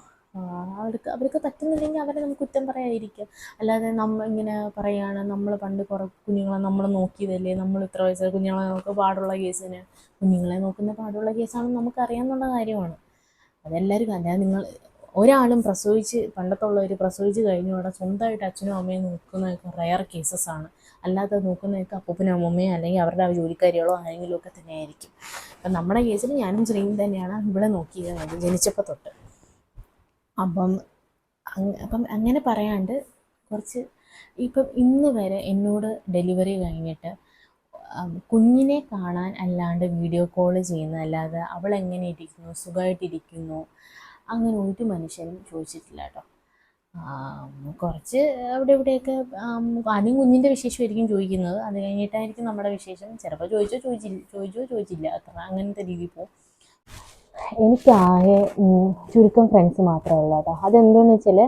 അവർക്ക് പറ്റുന്നില്ലെങ്കിൽ അവരെ നമുക്ക് കുറ്റം പറയാതിരിക്കുക. അല്ലാതെ ഇങ്ങനെ പറയുകയാണ്, നമ്മൾ പണ്ട് കുഞ്ഞുങ്ങളെ നമ്മൾ നോക്കിയതല്ലേ, നമ്മൾ ഇത്ര വയസ്സായ കുഞ്ഞുങ്ങളെ നമുക്ക് പാടുള്ള കേസിന്, കുഞ്ഞുങ്ങളെ നോക്കുന്ന പാടുള്ള കേസാണെന്ന് നമുക്കറിയാമെന്നുള്ള കാര്യമാണ്. അതെല്ലാവരും. അല്ലാതെ ഒരാളും പണ്ടത്തുള്ളവർ പ്രസവിച്ച് കഴിഞ്ഞോടെ സ്വന്തമായിട്ട് അച്ഛനും അമ്മയും നോക്കുന്നതൊക്കെ റെയർ കേസസാണ്. അല്ലാതെ നോക്കുന്നതൊക്കെ അപ്പൂപ്പനും അമ്മൂമ്മയും അല്ലെങ്കിൽ അവരുടെ ജോലിക്കാരികളോ ആരെങ്കിലും ഒക്കെ തന്നെയായിരിക്കും. അപ്പം നമ്മുടെ കേസിൽ ഞാനും ശ്രീയും തന്നെയാണ് ഇവിടെ നോക്കിയത് ജനിച്ചപ്പോൾ തൊട്ട്. അപ്പം അങ്ങനെ പറയാണ്ട് കുറച്ച് ഇപ്പം ഇന്ന് വരെ എന്നോട് ഡെലിവറി കഴിഞ്ഞിട്ട് കുഞ്ഞിനെ കാണാൻ അല്ലാണ്ട് വീഡിയോ കോൾ ചെയ്യുന്നതല്ലാതെ അവളെങ്ങനെ ഇരിക്കുന്നു, സുഖമായിട്ടിരിക്കുന്നു, അങ്ങനെ ഒരു മനുഷ്യനും ചോദിച്ചിട്ടില്ല കേട്ടോ. കുറച്ച് അവിടെ ഇവിടെയൊക്കെ ആദ്യം കുഞ്ഞിൻ്റെ വിശേഷമായിരിക്കും ചോദിക്കുന്നത്, അത് കഴിഞ്ഞിട്ടായിരിക്കും നമ്മുടെ വിശേഷം. ചിലപ്പോൾ ചോദിച്ചില്ല അത്ര, അങ്ങനത്തെ രീതിയിൽ പോകും. എനിക്കാകെ ചുരുക്കം ഫ്രണ്ട്സ് മാത്രമേ ഉള്ളൂ കേട്ടോ. അതെന്താണെന്ന് വെച്ചാൽ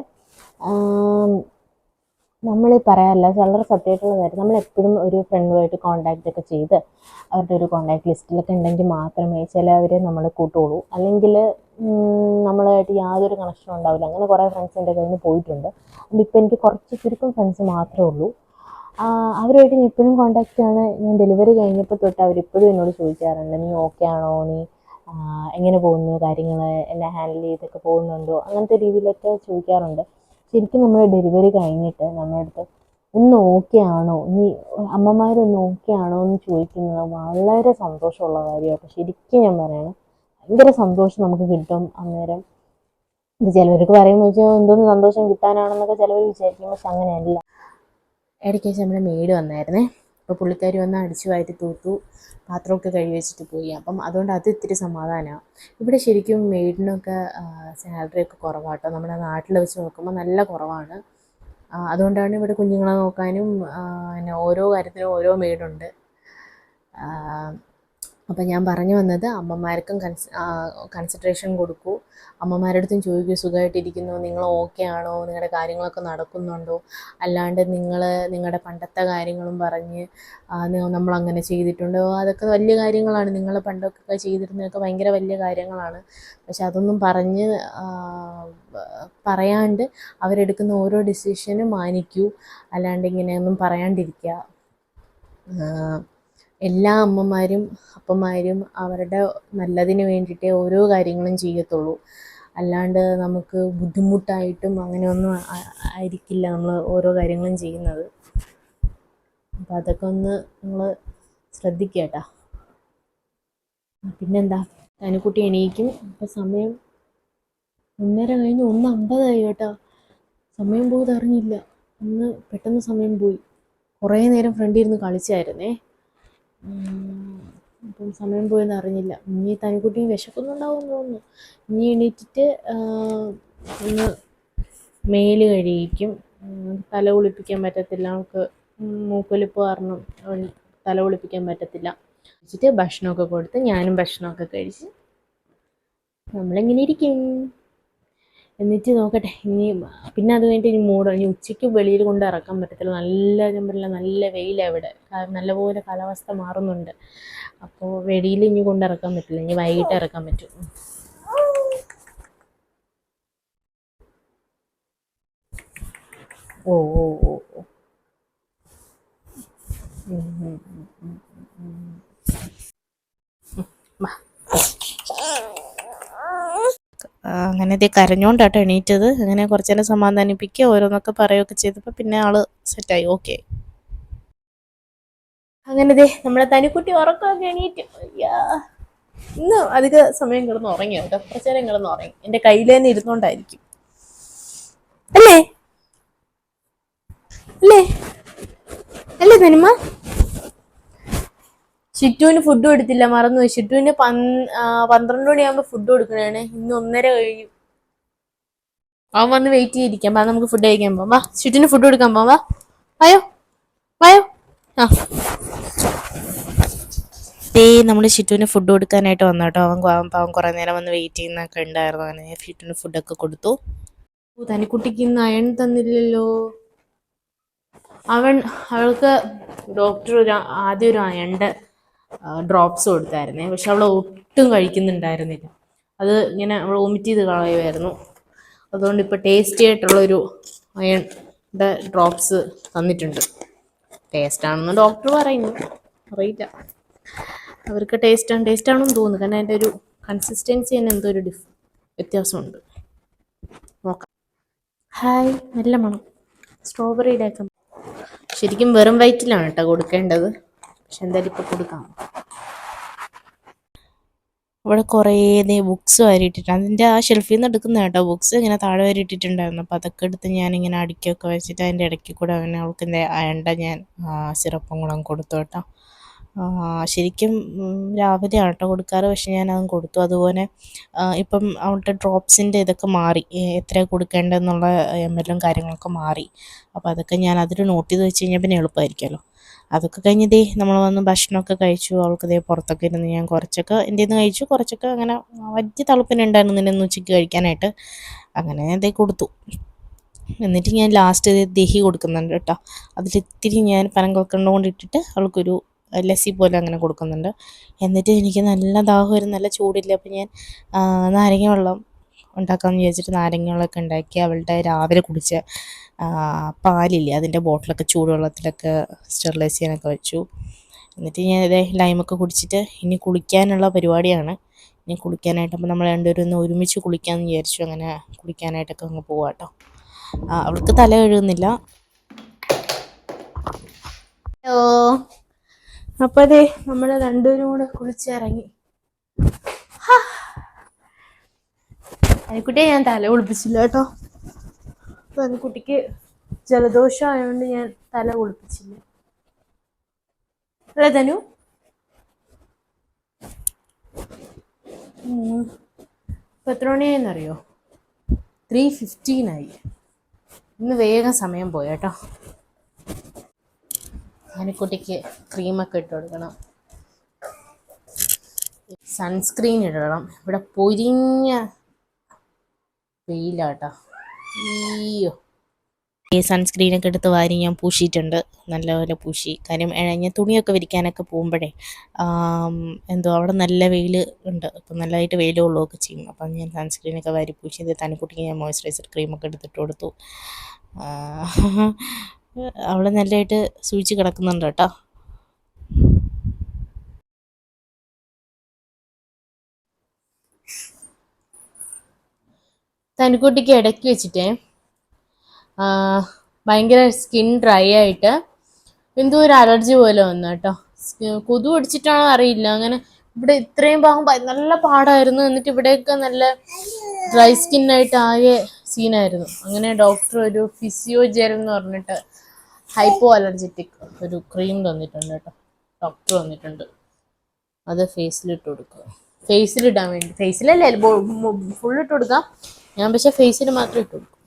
നമ്മൾ പറയാറില്ല, വളരെ സത്യമായിട്ടുള്ള കാര്യം. നമ്മളെപ്പോഴും ഒരു ഫ്രണ്ടുമായിട്ട് കോൺടാക്റ്റ് ഒക്കെ ചെയ്ത് അവരുടെ ഒരു കോൺടാക്ട് ലിസ്റ്റിലൊക്കെ ഉണ്ടെങ്കിൽ മാത്രമേ ചിലവരെ നമ്മൾ കൂട്ടുകയുള്ളൂ. അല്ലെങ്കിൽ നമ്മളായിട്ട് യാതൊരു കണക്ഷനും ഉണ്ടാവില്ല. അങ്ങനെ കുറേ ഫ്രണ്ട്സ് എൻ്റെ കയ്യിൽ നിന്ന് പോയിട്ടുണ്ട്. അതുകൊണ്ട് ഇപ്പോൾ എനിക്ക് കുറച്ച് ചുരുക്കം ഫ്രണ്ട്സ് മാത്രമേ ഉള്ളൂ. അവരുമായിട്ട് ഞാൻ ഇപ്പോഴും കോൺടാക്റ്റാണ്. ഞാൻ ഡെലിവറി കഴിഞ്ഞപ്പോൾ തൊട്ട് അവരിപ്പോഴും എന്നോട് ചോദിക്കാറുണ്ട്, നീ ഓക്കെ ആണോ, നീ എങ്ങനെ പോകുന്നു കാര്യങ്ങൾ, എല്ലാം ഹാൻഡിൽ ചെയ്തൊക്കെ പോകുന്നുണ്ടോ, അങ്ങനത്തെ രീതിയിലൊക്കെ ചോദിക്കാറുണ്ട്. ശരിക്കും നമ്മൾ ഡെലിവറി കഴിഞ്ഞിട്ട് നമ്മുടെ അടുത്ത് ഒന്ന് ഓക്കെ ആണോ, നീ അമ്മമാരൊന്ന് ഓക്കെ ആണോ എന്ന് ചോദിക്കുന്നത് വളരെ സന്തോഷമുള്ള കാര്യമായിട്ട് ശരിക്കും ഞാൻ പറയണം. ഭയങ്കര സന്തോഷം നമുക്ക് കിട്ടും അന്നേരം. ഇത് ചിലവർക്ക് പറയുമ്പോൾ വെച്ചാൽ എന്തോന്ന് സന്തോഷം കിട്ടാനാണെന്നൊക്കെ ചിലവർ വിചാരിക്കും, പക്ഷെ അങ്ങനെയല്ല. ഇടയ്ക്ക് വെച്ച് നമ്മുടെ മെയ്ഡ് വന്നായിരുന്നേ. അപ്പോൾ പുള്ളിക്കാരി വന്ന് അടിച്ചു വാരി തൂത്തു, പാത്രമൊക്കെ കഴുകി വെച്ചിട്ട് പോയി. അപ്പം അതുകൊണ്ട് അത് ഇത്തിരി സമാധാനമാണ്. ഇവിടെ ശരിക്കും മെയ്ഡിനൊക്കെ സാലറി ഒക്കെ കുറവാട്ടോ. നമ്മുടെ നാട്ടിൽ വെച്ച് നോക്കുമ്പോൾ നല്ല കുറവാണ്. അതുകൊണ്ടാണ് ഇവിടെ കുഞ്ഞുങ്ങളെ നോക്കാനും പിന്നെ ഓരോ കാര്യത്തിനും ഓരോ മെയ്ഡുണ്ട്. അപ്പം ഞാൻ പറഞ്ഞു വന്നത്, അമ്മമാർക്കും കൺസിഡറേഷൻ കൊടുക്കൂ. അമ്മമാരുടെ അടുത്തും ചോദിക്കൂ, സുഖമായിട്ടിരിക്കുന്നു, നിങ്ങൾ ഓക്കെ ആണോ, നിങ്ങളുടെ കാര്യങ്ങളൊക്കെ നടക്കുന്നുണ്ടോ. അല്ലാണ്ട് നിങ്ങളുടെ പണ്ടത്തെ കാര്യങ്ങളും പറഞ്ഞ് നമ്മളങ്ങനെ ചെയ്തിട്ടുണ്ടോ, അതൊക്കെ വലിയ കാര്യങ്ങളാണ്. നിങ്ങൾ പണ്ടൊക്കെ ചെയ്തിരുന്നതൊക്കെ ഭയങ്കര വലിയ കാര്യങ്ങളാണ്. പക്ഷെ അതൊന്നും പറയാണ്ട് അവരെടുക്കുന്ന ഓരോ ഡിസിഷനും മാനിക്കൂ. അല്ലാണ്ട് ഇങ്ങനെയൊന്നും പറയാണ്ടിരിക്കുക. എല്ലാ അമ്മമാരും അപ്പന്മാരും അവരുടെ നല്ലതിന് വേണ്ടിയിട്ടേ ഓരോ കാര്യങ്ങളും ചെയ്യത്തുള്ളൂ. അല്ലാണ്ട് നമുക്ക് ബുദ്ധിമുട്ടായിട്ടും അങ്ങനെയൊന്നും ആയിരിക്കില്ല നമ്മൾ ഓരോ കാര്യങ്ങളും ചെയ്യുന്നത്. അപ്പം അതൊക്കെ ഒന്ന് നിങ്ങൾ ശ്രദ്ധിക്കുക കേട്ടോ. പിന്നെന്താ, തനിക്കുട്ടി എണീക്കും. ഇപ്പം സമയം 1:30 കഴിഞ്ഞ് 1:50 കേട്ടോ. സമയം പോയത് അറിഞ്ഞില്ല. പെട്ടെന്ന് സമയം പോയി. കുറേ നേരം ഫ്രണ്ടിൽ ഇരുന്ന് കളിച്ചായിരുന്നേ. അപ്പം സമയം പോയെന്ന് അറിഞ്ഞില്ല. ഇനി തനിക്കുട്ടി വിശക്കുന്നുണ്ടാവുമെന്ന് തോന്നുന്നു. ഇനി എണീറ്റിട്ട് ഒന്ന് മേല് കഴിക്കും. തല കുളിപ്പിക്കാൻ പറ്റത്തില്ല അവൾക്ക്, മൂക്കൊലിപ്പ് കാരണം തല കുളിപ്പിക്കാൻ പറ്റത്തില്ല. കഴിച്ചിട്ട് ഭക്ഷണമൊക്കെ കൊടുത്ത് ഞാനും ഭക്ഷണമൊക്കെ കഴിച്ച് നമ്മളിങ്ങനെ ഇരിക്കും. എന്നിട്ട് നോക്കട്ടെ ഇനി. പിന്നെ അത് കഴിഞ്ഞിട്ട് ഇനി ഉച്ചയ്ക്ക് വെളിയിൽ കൊണ്ട് ഇറക്കാൻ പറ്റത്തില്ല. ഞാൻ പറയില്ല, നല്ല വെയിലാണ് ഇവിടെ. നല്ലപോലെ കാലാവസ്ഥ മാറുന്നുണ്ട്. അപ്പോൾ വെളിയിൽ ഇനി കൊണ്ടിറക്കാൻ പറ്റില്ല. ഇനി വൈകിട്ട് ഇറക്കാൻ പറ്റും. ഓ ഓ ഓ ഓ അങ്ങനെ കരഞ്ഞോണ്ടാട്ടോ എണീറ്റത്. അങ്ങനെ കുറച്ച് നേരം സമാധാനിപ്പിക്കുക, ഓരോന്നൊക്കെ പറയുകയൊക്കെ ചെയ്തപ്പോൾ പിന്നെ ആള് സെറ്റായി, ഓക്കെ. അങ്ങനെ നമ്മളെ തനിക്കുട്ടി ഉറക്കമൊക്കെ എണീറ്റ്. അയ്യാ, ഇന്ന് അധിക സമയം കിടന്ന് ഉറങ്ങി കേട്ടോ. കുറച്ച് നേരം കിടന്ന് ഉറങ്ങി. എൻ്റെ കയ്യിൽ തന്നെ ഇരുന്നോണ്ടായിരിക്കും അല്ലേ അല്ലേ അല്ലേ തനിമ. ഷിറ്റുവിന് ഫുഡ് കൊടുത്തില്ല, മറന്നുപോയി. ഷിറ്റുവിന് 12 മണിയാകുമ്പോൾ ഫുഡ് കൊടുക്കണേ. ഇന്ന് 1:30 കഴിയും. അവൻ വന്ന് വെയിറ്റ് ചെയ്തിരിക്കാം. വാ, നമുക്ക് ഫുഡ് കഴിക്കാൻ പോവാം. വാ, ഷിറ്റുവിന് ഫുഡ് കൊടുക്കാൻ പോവാം. വാ, വായോ വായോ. ആ, നമ്മൾ ഷിറ്റുവിന് ഫുഡ് കൊടുക്കാനായിട്ട് വന്നു കേട്ടോ. അവൻ കുറേ നേരം വന്ന് വെയിറ്റ് ചെയ്യുന്നൊക്കെ ഉണ്ടായിരുന്നു. അങ്ങനെ ഷിറ്റുവിന് ഫുഡൊക്കെ കൊടുത്തു. തനിക്കുട്ടിക്ക് ഇന്ന് അയൺ തന്നില്ലല്ലോ. അവൾക്ക് ഡോക്ടർ ആദ്യം ഒരു അയണിൻ്റെ ഡ്രോപ്സ് കൊടുത്തായിരുന്നേ. പക്ഷെ അവൾ ഒട്ടും കഴിക്കുന്നുണ്ടായിരുന്നില്ല. അത് ഇങ്ങനെ അവൾ വൊമിറ്റ് ചെയ്ത് കളയുമായിരുന്നു. അതുകൊണ്ട് ഇപ്പോൾ ടേസ്റ്റി ആയിട്ടുള്ളൊരു അയണിൻ്റെ ഡ്രോപ്സ് തന്നിട്ടുണ്ട്. ടേസ്റ്റാണെന്ന് ഡോക്ടർ പറയുന്നു, അറിയില്ല. അവർക്ക് ടേസ്റ്റാണെന്ന് തോന്നുന്നു. കാരണം അതിൻ്റെ ഒരു കൺസിസ്റ്റൻസി തന്നെ എന്തോ ഒരു വ്യത്യാസമുണ്ട്. നോക്കാം. ഹായ്, നല്ല മണം. സ്ട്രോബെറിയുടെ ഒക്കെ. ശരിക്കും വെറും വയറ്റിലാണ് കേട്ടോ കൊടുക്കേണ്ടത്. പക്ഷെ എന്തായാലും ഇപ്പോൾ കൊടുക്കാം. ഇവിടെ കുറേ ബുക്സ് വാരിയിട്ടിട്ടുണ്ട്. അതിൻ്റെ ആ ഷെൽഫിൽ നിന്ന് എടുക്കുന്ന കേട്ടോ ബുക്സ്. ഇങ്ങനെ താഴെ വരെ ഇട്ടിട്ടുണ്ടായിരുന്നു. അപ്പോൾ അതൊക്കെ എടുത്ത് ഞാനിങ്ങനെ അടുക്കിയൊക്കെ വെച്ചിട്ട് അതിൻ്റെ ഇടയ്ക്ക് കൂടെ അവനെ അവൾക്ക് അയണ്ട ഞാൻ സിറപ്പും കൂടെ കൊടുത്തു കേട്ടോ. ശരിക്കും രാവിലെയാണ് കേട്ടോ കൊടുക്കാറ്. പക്ഷെ ഞാനതും കൊടുത്തു. അതുപോലെ ഇപ്പം അവളുടെ ഡ്രോപ്സിൻ്റെ ഇതൊക്കെ മാറി, എത്രയാണ് കൊടുക്കേണ്ടതെന്നുള്ള എല്ലാം കാര്യങ്ങളൊക്കെ മാറി. അപ്പോൾ അതൊക്കെ ഞാൻ അതിൽ നോട്ട് ചെയ്ത് വെച്ച് കഴിഞ്ഞാൽ പിന്നെ എളുപ്പമായിരിക്കുമല്ലോ. അതൊക്കെ കഴിഞ്ഞ് നമ്മൾ വന്ന് ഭക്ഷണമൊക്കെ കഴിച്ചു. അവൾക്ക് പുറത്തൊക്കെ ഇരുന്ന് ഞാൻ കുറച്ചൊക്കെ എൻ്റെ നിന്ന് കഴിച്ചു. കുറച്ചൊക്കെ അങ്ങനെ വലിയ തളുപ്പിനുണ്ടായിരുന്നു നിന്നെ ഉച്ചയ്ക്ക് കഴിക്കാനായിട്ട്. അങ്ങനെ കൊടുത്തു. എന്നിട്ട് ഞാൻ ലാസ്റ്റ് ദഹി കൊടുക്കുന്നുണ്ട് കേട്ടോ. അതിലിത്തിരി ഞാൻ പനങ്കൽക്കണ്ടം കൊണ്ട് ഇട്ടിട്ട് അവൾക്കൊരു ലസ്സി പോലെ അങ്ങനെ കൊടുക്കുന്നുണ്ട്. എന്നിട്ട് എനിക്ക് നല്ല ദാഹമായിരുന്നു, നല്ല ചൂടില്ല. അപ്പോൾ ഞാൻ നാരങ്ങ വെള്ളം ഉണ്ടാക്കാമെന്ന് വിചാരിച്ചിട്ട് നാരങ്ങ വെള്ളമൊക്കെ ഉണ്ടാക്കി അവളുടെ രാവിലെ കുടിച്ച പാലില്ലേ അതിൻ്റെ ബോട്ടിലൊക്കെ ചൂടുവെള്ളത്തിലൊക്കെ സ്റ്റെറിലൈസ് ചെയ്യാനൊക്കെ വെച്ചു. എന്നിട്ട് ഞാൻ ഇതേ ലൈമൊക്കെ കുടിച്ചിട്ട് ഇനി കുളിക്കാനുള്ള പരിപാടിയാണ്. ഇനി കുളിക്കാനായിട്ട് അപ്പോൾ നമ്മൾ രണ്ടുപേരും ഒന്ന് ഒരുമിച്ച് കുളിക്കാമെന്ന് വിചാരിച്ചു. അങ്ങനെ കുളിക്കാനായിട്ടൊക്കെ അങ്ങ് പോവാം കേട്ടോ. അവൾക്ക് തല കഴുകുന്നില്ല. ഹലോ. അപ്പോൾ അതെ നമ്മൾ രണ്ടുപേരും കൂടെ കുളിച്ചിറങ്ങി. അതിക്കുട്ടിയെ ഞാൻ തല കുളിപ്പിച്ചില്ല കേട്ടോ. അപ്പോൾ അതിക്കുട്ടിക്ക് ജലദോഷം ആയതുകൊണ്ട് ഞാൻ തല കുളിപ്പിച്ചില്ല. അല്ലേ ധനു? ഇപ്പം എത്ര മണിയായെന്നറിയോ? 3:15 ഇന്ന് വേഗം സമയം പോയി കേട്ടോ. അതിക്കുട്ടിക്ക് ക്രീമൊക്കെ ഇട്ട് കൊടുക്കണം, സൺസ്ക്രീൻ ഇടണം. ഇവിടെ പൊരിഞ്ഞ വെയിലാട്ടോ. അയ്യോ, ഈ സൺസ്ക്രീനൊക്കെ എടുത്ത് വാരി ഞാൻ പൂശിയിട്ടുണ്ട്, നല്ലപോലെ പൂശി. കാര്യം ഞാൻ തുണിയൊക്കെ വിരിക്കാനൊക്കെ പോകുമ്പോഴേ എന്തോ അവിടെ നല്ല വെയിൽ ഉണ്ട്, അപ്പം നല്ലതായിട്ട് വെയിൽ കൊള്ളുകയൊക്കെ ചെയ്യും. അപ്പം ഞാൻ സൺസ്ക്രീനൊക്കെ വാരി പൂശി. ഇത് തനിക്കുട്ടിക്ക് ഞാൻ മോയ്സ്ചറൈസർ ക്രീമൊക്കെ എടുത്തിട്ട് കൊടുത്തു. അവൾ നല്ലതായിട്ട് സൂചിച്ച് കിടക്കുന്നുണ്ട് കേട്ടോ. തനിക്കുട്ടിക്ക് ഇടയ്ക്ക് വെച്ചിട്ടേ ഭയങ്കര സ്കിൻ ഡ്രൈ ആയിട്ട് എന്തോ ഒരു അലർജി പോലെ വന്നു കേട്ടോ. കൊതു അടിച്ചിട്ടാണോ അറിയില്ല. അങ്ങനെ ഇവിടെ ഇത്രയും ഭാഗം നല്ല പാടായിരുന്നു. എന്നിട്ട് ഇവിടെയൊക്കെ നല്ല ഡ്രൈ സ്കിന്നായിട്ട് ആകെ സീനായിരുന്നു. അങ്ങനെ ഡോക്ടർ ഒരു ഫിസിയോജെൽ എന്ന് പറഞ്ഞിട്ട് ഹൈപ്പോ അലർജറ്റിക് ഒരു ക്രീം തന്നിട്ടുണ്ട് കേട്ടോ. ഡോക്ടർ വന്നിട്ടുണ്ട്, അത് ഫേസിലിട്ട് കൊടുക്കുക. ഫേസിലിടാൻ വേണ്ടി, ഫേസിലല്ലേ ഫുള്ളിട്ട് കൊടുക്കാം. ഞാൻ പക്ഷെ ഫേസിൽ മാത്രം ഇട്ട് കൊടുക്കും.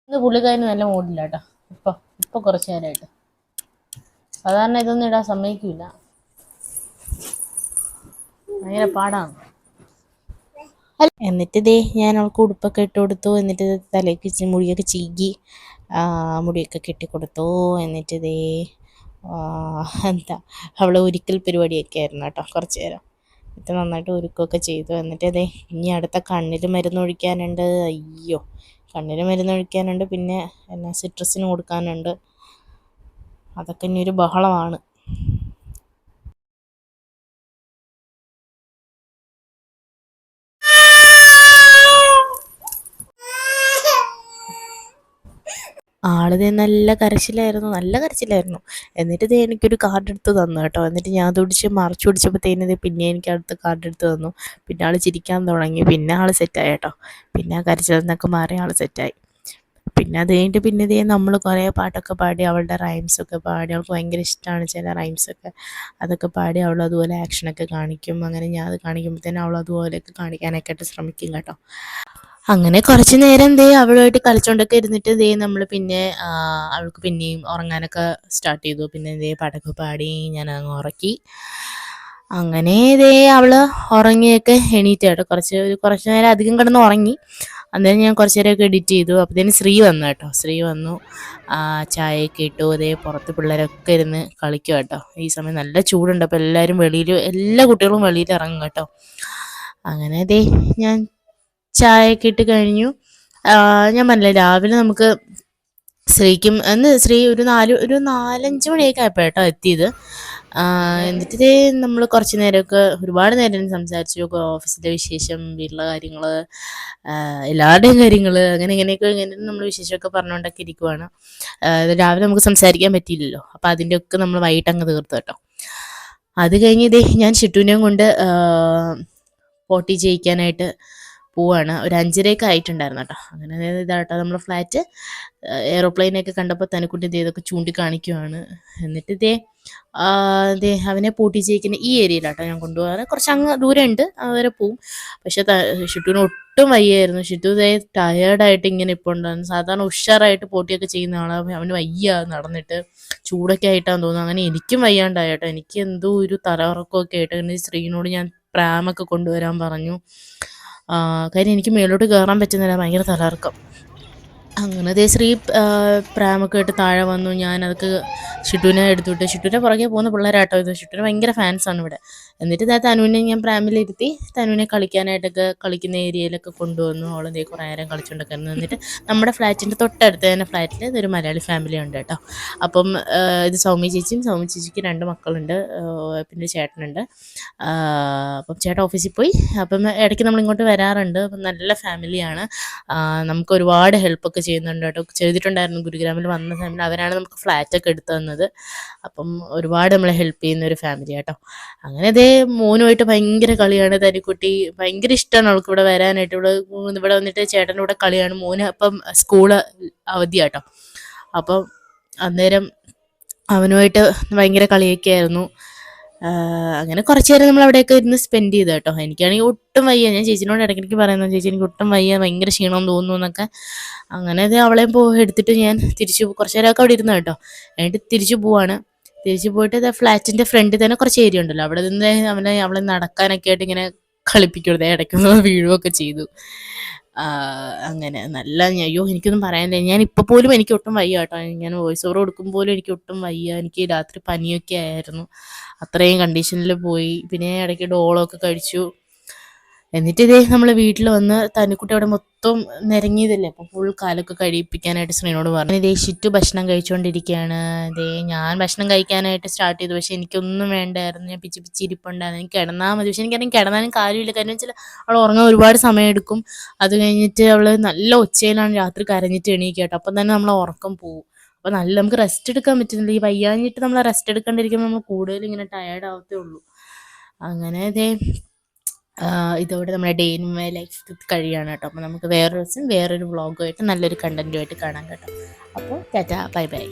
ഇന്ന് പുള്ളിക്കാരന് നല്ല മൂഡില്ല കേട്ടോ. ഇപ്പൊ കുറച്ച് നേരമായിട്ട്. സാധാരണ ഇതൊന്നും ഇടാൻ സമ്മതിക്കില്ല, ഭയങ്കര പാടാണ്. എന്നിട്ട് ദേ ഞാൻ അവൾക്ക് ഉടുപ്പൊക്കെ ഇട്ട് കൊടുത്തു. എന്നിട്ട് തലയ്ക്ക് മുടിയൊക്കെ ചീകി മുടിയൊക്കെ കെട്ടിക്കൊടുത്തു. എന്നിട്ട് ദേ എന്താ അവളെ ഒരിക്കൽ പരിപാടിയൊക്കെ ആയിരുന്നു കേട്ടോ കുറച്ച് നേരം. എന്നിട്ട് നന്നായിട്ട് ഒരുക്കമൊക്കെ ചെയ്തു. എന്നിട്ട് ദേ ഇനി അടുത്ത കണ്ണിൽ മരുന്നൊഴിക്കാനുണ്ട്. അയ്യോ, കണ്ണിൽ മരുന്നൊഴിക്കാനുണ്ട്, പിന്നെ എന്നാ സിട്രസിന് കൊടുക്കാനുണ്ട്. അതൊക്കെ ഇനി ഒരു ബഹളമാണ്. ആളിത് നല്ല കരച്ചിലായിരുന്നു. എന്നിട്ട് ഇത് എനിക്കൊരു കാർഡ് എടുത്ത് തന്നു കേട്ടോ. എന്നിട്ട് ഞാൻ അത് പിടിച്ച് മറച്ചു പിടിച്ചപ്പോഴത്തേനും പിന്നെ എനിക്ക് അടുത്ത കാർഡ് എടുത്ത് തന്നു. പിന്നെ ആൾ ചിരിക്കാൻ തുടങ്ങി. പിന്നെ ആൾ സെറ്റായി കേട്ടോ. പിന്നെ ആ കരച്ചിലെന്നൊക്കെ മാറി ആൾ സെറ്റായി. പിന്നെ അത് കഴിഞ്ഞിട്ട് പിന്നെ ഇതേ നമ്മൾ കുറേ പാട്ടൊക്കെ പാടി, അവളുടെ റൈംസൊക്കെ പാടി. അവൾക്ക് ഭയങ്കര ഇഷ്ടമാണ് ചില റൈംസൊക്കെ. അതൊക്കെ പാടി അവൾ അതുപോലെ ആക്ഷനൊക്കെ കാണിക്കും. അങ്ങനെ ഞാൻ അത് കാണിക്കുമ്പോഴത്തേനും അവൾ അതുപോലെയൊക്കെ കാണിക്കാനൊക്കെ ആയിട്ട് ശ്രമിക്കും കേട്ടോ. അങ്ങനെ കുറച്ച് നേരം അവളുമായിട്ട് കളിച്ചോണ്ടൊക്കെ ഇരുന്നിട്ട് നമ്മൾ പിന്നെ അവൾക്ക് പിന്നെയും ഉറങ്ങാനൊക്കെ സ്റ്റാർട്ട് ചെയ്തു. പിന്നെ പാട്ടൊക്കെ പാടി ഞാൻ അങ്ങ് ഉറക്കി. അങ്ങനെ അവള് ഉറങ്ങിയൊക്കെ എണീറ്റ് കേട്ടോ. കുറച്ച് നേരം അധികം കിടന്ന് ഉറങ്ങി. അന്നേരം ഞാൻ കുറച്ച് നേരമൊക്കെ എഡിറ്റ് ചെയ്തു. അപ്പോഴത്തേന് ശ്രീ വന്നു കേട്ടോ. ശ്രീ വന്നു, ചായയൊക്കെ ഇട്ടു. പുറത്ത് പിള്ളേരൊക്കെ ഇരുന്ന് കളിക്കും കേട്ടോ. ഈ സമയം നല്ല ചൂടുണ്ട്. അപ്പോൾ എല്ലാവരും എല്ലാ കുട്ടികളും വെളിയിൽ ഇറങ്ങും കേട്ടോ. അങ്ങനെ ഞാൻ ചായയൊക്കെ ഇട്ട് കഴിഞ്ഞു. ഞാൻ പറഞ്ഞില്ലേ രാവിലെ നമുക്ക് ശ്രീ ഒരു 4-5 മണിയൊക്കെ ആയപ്പോൾ കേട്ടോ എത്തിയത്. എന്നിട്ട് നമ്മൾ കുറച്ച് നേരമൊക്കെ ഒരുപാട് നേരം സംസാരിച്ചു. ഓഫീസിലെ വിശേഷം, വീട്ടിലെ കാര്യങ്ങൾ, എല്ലാവരുടെയും കാര്യങ്ങൾ, ഇങ്ങനെയൊക്കെ നമ്മൾ വിശേഷമൊക്കെ പറഞ്ഞുകൊണ്ടൊക്കെ ഇരിക്കുവാണ്. രാവിലെ നമുക്ക് സംസാരിക്കാൻ പറ്റിയില്ലല്ലോ. അപ്പം അതിൻ്റെയൊക്കെ നമ്മൾ വൈകിട്ട് അങ്ങ് തീർത്തു കേട്ടോ. അത് കഴിഞ്ഞ് ഞാൻ ഷിട്ടുവിനെയും കൊണ്ട് പോട്ടി ചെയ്യിക്കാനായിട്ട് പോവാണ്. ഒരു 5:30 ആയിട്ടുണ്ടായിരുന്നു കേട്ടോ. അങ്ങനെ ഇതാട്ടോ നമ്മുടെ ഫ്ലാറ്റ്. എയ്റോപ്ലെയിനൊക്കെ കണ്ടപ്പോൾ തനിക്കുട്ടി ഇതൊക്കെ ചൂണ്ടിക്കാണിക്കുവാണ്. എന്നിട്ട് അവനെ പൂട്ടി ചെയ്യിക്കുന്ന ഈ ഏരിയയിലാട്ടോ ഞാൻ കൊണ്ടുപോകാറ്. കുറച്ച് അങ്ങ് ദൂരം ഉണ്ട്, അതുവരെ പോവും. പക്ഷെ ഷിട്ടുവിന് ഒട്ടും വയ്യായിരുന്നു. ഷിട്ടു ടയേർഡായിട്ട് ഇങ്ങനെ ഇപ്പോൾ ഉണ്ടായിരുന്നു. സാധാരണ ഉഷാറായിട്ട് പോട്ടിയൊക്കെ ചെയ്യുന്ന ആളാണ്. അവന് വയ്യ നടന്നിട്ട്, ചൂടൊക്കെ ആയിട്ടാന്ന് തോന്നുന്നു. അങ്ങനെ എനിക്കും വയ്യാണ്ടായിട്ടോ. എനിക്ക് എന്തോ ഒരു തലകറക്കമൊക്കെ ആയിട്ട്. ശ്രീനോട് ഞാൻ പ്രാമൊക്കെ കൊണ്ടുവരാൻ പറഞ്ഞു. കാര്യം എനിക്ക് മേലോട്ട് കയറാൻ പറ്റുന്നില്ല, ഭയങ്കര തലകറക്കം. അങ്ങനെ ദേ ശ്രീ പ്രാമൊക്കെ ആയിട്ട് താഴെ വന്നു. ഞാനതൊക്കെ ഷിട്ടുവിനെ എടുത്തുവിട്ട്, ഷിട്ടുവിൻ്റെ പുറകെ പോകുന്ന പിള്ളേരാട്ടോ ഇത്. ഷിട്ടുവിന് ഭയങ്കര ഫാൻസാണ് ഇവിടെ. എന്നിട്ട് ഇതാ തനുവിനെ ഞാൻ പ്രാമിലിരുത്തി തനുവിനെ കളിക്കാനായിട്ടൊക്കെ കളിക്കുന്ന ഏരിയയിലൊക്കെ കൊണ്ടുവന്നു. അവൾ ദേ കുറേ നേരം കളിച്ചുകൊണ്ടൊക്കെ ഇരുന്നു. എന്നിട്ട് നമ്മുടെ ഫ്ലാറ്റിൻ്റെ തൊട്ടടുത്ത് തന്നെ ഫ്ലാറ്റിൽ ഇതൊരു മലയാളി ഫാമിലി ഉണ്ട് കേട്ടോ. അപ്പം ഇത് സൗമ്യ ചേച്ചിയും, സൗമ്യ ചേച്ചിക്ക് 2 മക്കളുണ്ട്, പിന്നെ ചേട്ടനുണ്ട്. അപ്പം ചേട്ടൻ ഓഫീസിൽ പോയി. അപ്പം ഇടയ്ക്ക് നമ്മളിങ്ങോട്ട് വരാറുണ്ട്. അപ്പം നല്ല ഫാമിലിയാണ്. നമുക്ക് ഒരുപാട് ഹെൽപ്പൊക്കെ ചെയ്യുന്നുണ്ട് കേട്ടോ. ചെയ്തിട്ടുണ്ടായിരുന്നു ഗുരുഗ്രാമിൽ വന്ന സമയത്ത്. അവരാണ് നമുക്ക് ഫ്ലാറ്റൊക്കെ എടുത്തു തന്നത്. അപ്പം ഒരുപാട് നമ്മളെ ഹെൽപ്പ് ചെയ്യുന്ന ഒരു ഫാമിലി കേട്ടോ. അങ്ങനെ അതേ മോനുമായിട്ട് ഭയങ്കര കളിയാണ്. തനിക്കുട്ടി ഭയങ്കര ഇഷ്ടമാണ് അവൾക്ക് ഇവിടെ വരാനായിട്ട്. ഇവിടെ വന്നിട്ട് ചേട്ടൻ്റെ കൂടെ കളിയാണ്. മോന് അപ്പം സ്കൂള് അവധിയാട്ടോ. അപ്പം അന്നേരം അവനുമായിട്ട് ഭയങ്കര കളിയൊക്കെ ആയിരുന്നു. അങ്ങനെ കുറച്ച് നേരം നമ്മൾ അവിടെയൊക്കെ ഇരുന്ന് സ്പെൻഡ് ചെയ്തു കേട്ടോ. എനിക്കാണെങ്കിൽ ഒട്ടും വയ്യ. ഞാൻ ചേച്ചിനോട് ഇടയ്ക്കിടയ്ക്ക് പറയുന്നത്, ചേച്ചി എനിക്ക് ഒട്ടും വയ്യ, ഭയങ്കര ക്ഷീണം തോന്നുന്നു എന്നൊക്കെ. അങ്ങനെ അത് അവളെയും എടുത്തിട്ട് ഞാൻ തിരിച്ചു കുറച്ച് നേരമൊക്കെ അവിടെ ഇരുന്നു കേട്ടോ. എന്നിട്ട് തിരിച്ചു പോവാണ്. തിരിച്ചു പോയിട്ട് ഇത് ഫ്ലാറ്റിൻ്റെ ഫ്രണ്ടിൽ തന്നെ കുറച്ച് ഏരിയ ഉണ്ടല്ലോ, അവിടെ നിന്ന് അവളെ നടക്കാനൊക്കെ ആയിട്ട് ഇങ്ങനെ കളിപ്പിക്കരുത്, ഇടയ്ക്കൊന്ന് വീഴുകയൊക്കെ ചെയ്തു. അങ്ങനെ നല്ല അയ്യോ എനിക്കൊന്നും പറയാനില്ല. ഞാൻ ഇപ്പോൾ പോലും എനിക്ക് ഒട്ടും വയ്യ കേട്ടോ. ഞാൻ വോയിസ് ഓവർ കൊടുക്കുമ്പോഴും എനിക്ക് ഒട്ടും വയ്യ. എനിക്ക് രാത്രി പനിയൊക്കെ ആയിരുന്നു. അത്രയും കണ്ടീഷനിൽ പോയി. പിന്നെ ഇടയ്ക്ക് ഡോളൊക്കെ കഴിച്ചു. എന്നിട്ട് ഇതേ നമ്മൾ വീട്ടിൽ വന്ന് തനിക്കുട്ടി അവിടെ മൊത്തം നിരങ്ങിയതല്ലേ, അപ്പോൾ ഫുൾ കാലൊക്കെ കഴിപ്പിക്കാനായിട്ട് ശ്രീനോട് പറഞ്ഞു. ഇതേ ഷിറ്റു ഭക്ഷണം കഴിച്ചുകൊണ്ടിരിക്കുകയാണ്. ഇതേ ഞാൻ ഭക്ഷണം കഴിക്കാനായിട്ട് സ്റ്റാർട്ട് ചെയ്തു. പക്ഷേ എനിക്കൊന്നും വേണ്ടായിരുന്നു. ഞാൻ പിച്ചി പിച്ചി ഇരിപ്പുണ്ടായിരുന്നു. എനിക്ക് കിടന്നാൽ മതി. പക്ഷേ എനിക്കറിയാം കിടന്നാലും കാര്യമില്ല. കാരണം വെച്ചാൽ അവൾ ഉറങ്ങാൻ ഒരുപാട് സമയം എടുക്കും. അത് കഴിഞ്ഞിട്ട് അവൾ നല്ല ഒച്ചയിലാണ് രാത്രി കരഞ്ഞിട്ട് എണീക്കുക കേട്ടോ. അപ്പം തന്നെ നമ്മൾ ഉറക്കം പോകും. അപ്പോൾ നല്ല നമുക്ക് റെസ്റ്റ് എടുക്കാൻ പറ്റുന്നില്ല. ഈ വയ്യാഞ്ഞിട്ട് നമ്മൾ റെസ്റ്റ് എടുക്കാണ്ടിരിക്കുമ്പോൾ നമ്മൾ കൂടുതൽ ഇങ്ങനെ ടയേർഡ് ആവത്തേ ഉള്ളൂ. അങ്ങനെ ഇതേ ഇതോടെ നമ്മുടെ ഡേ ഇൻ മൈ ലൈഫ് കഴിയാണ് കേട്ടോ. അപ്പോൾ നമുക്ക് വേറൊരു ദിവസം വേറൊരു വ്ളോഗുമായിട്ട് നല്ലൊരു കണ്ടൻറ്റുമായിട്ട് കാണാം കേട്ടോ. അപ്പോൾ ടാറ്റാ, ബൈ ബൈ.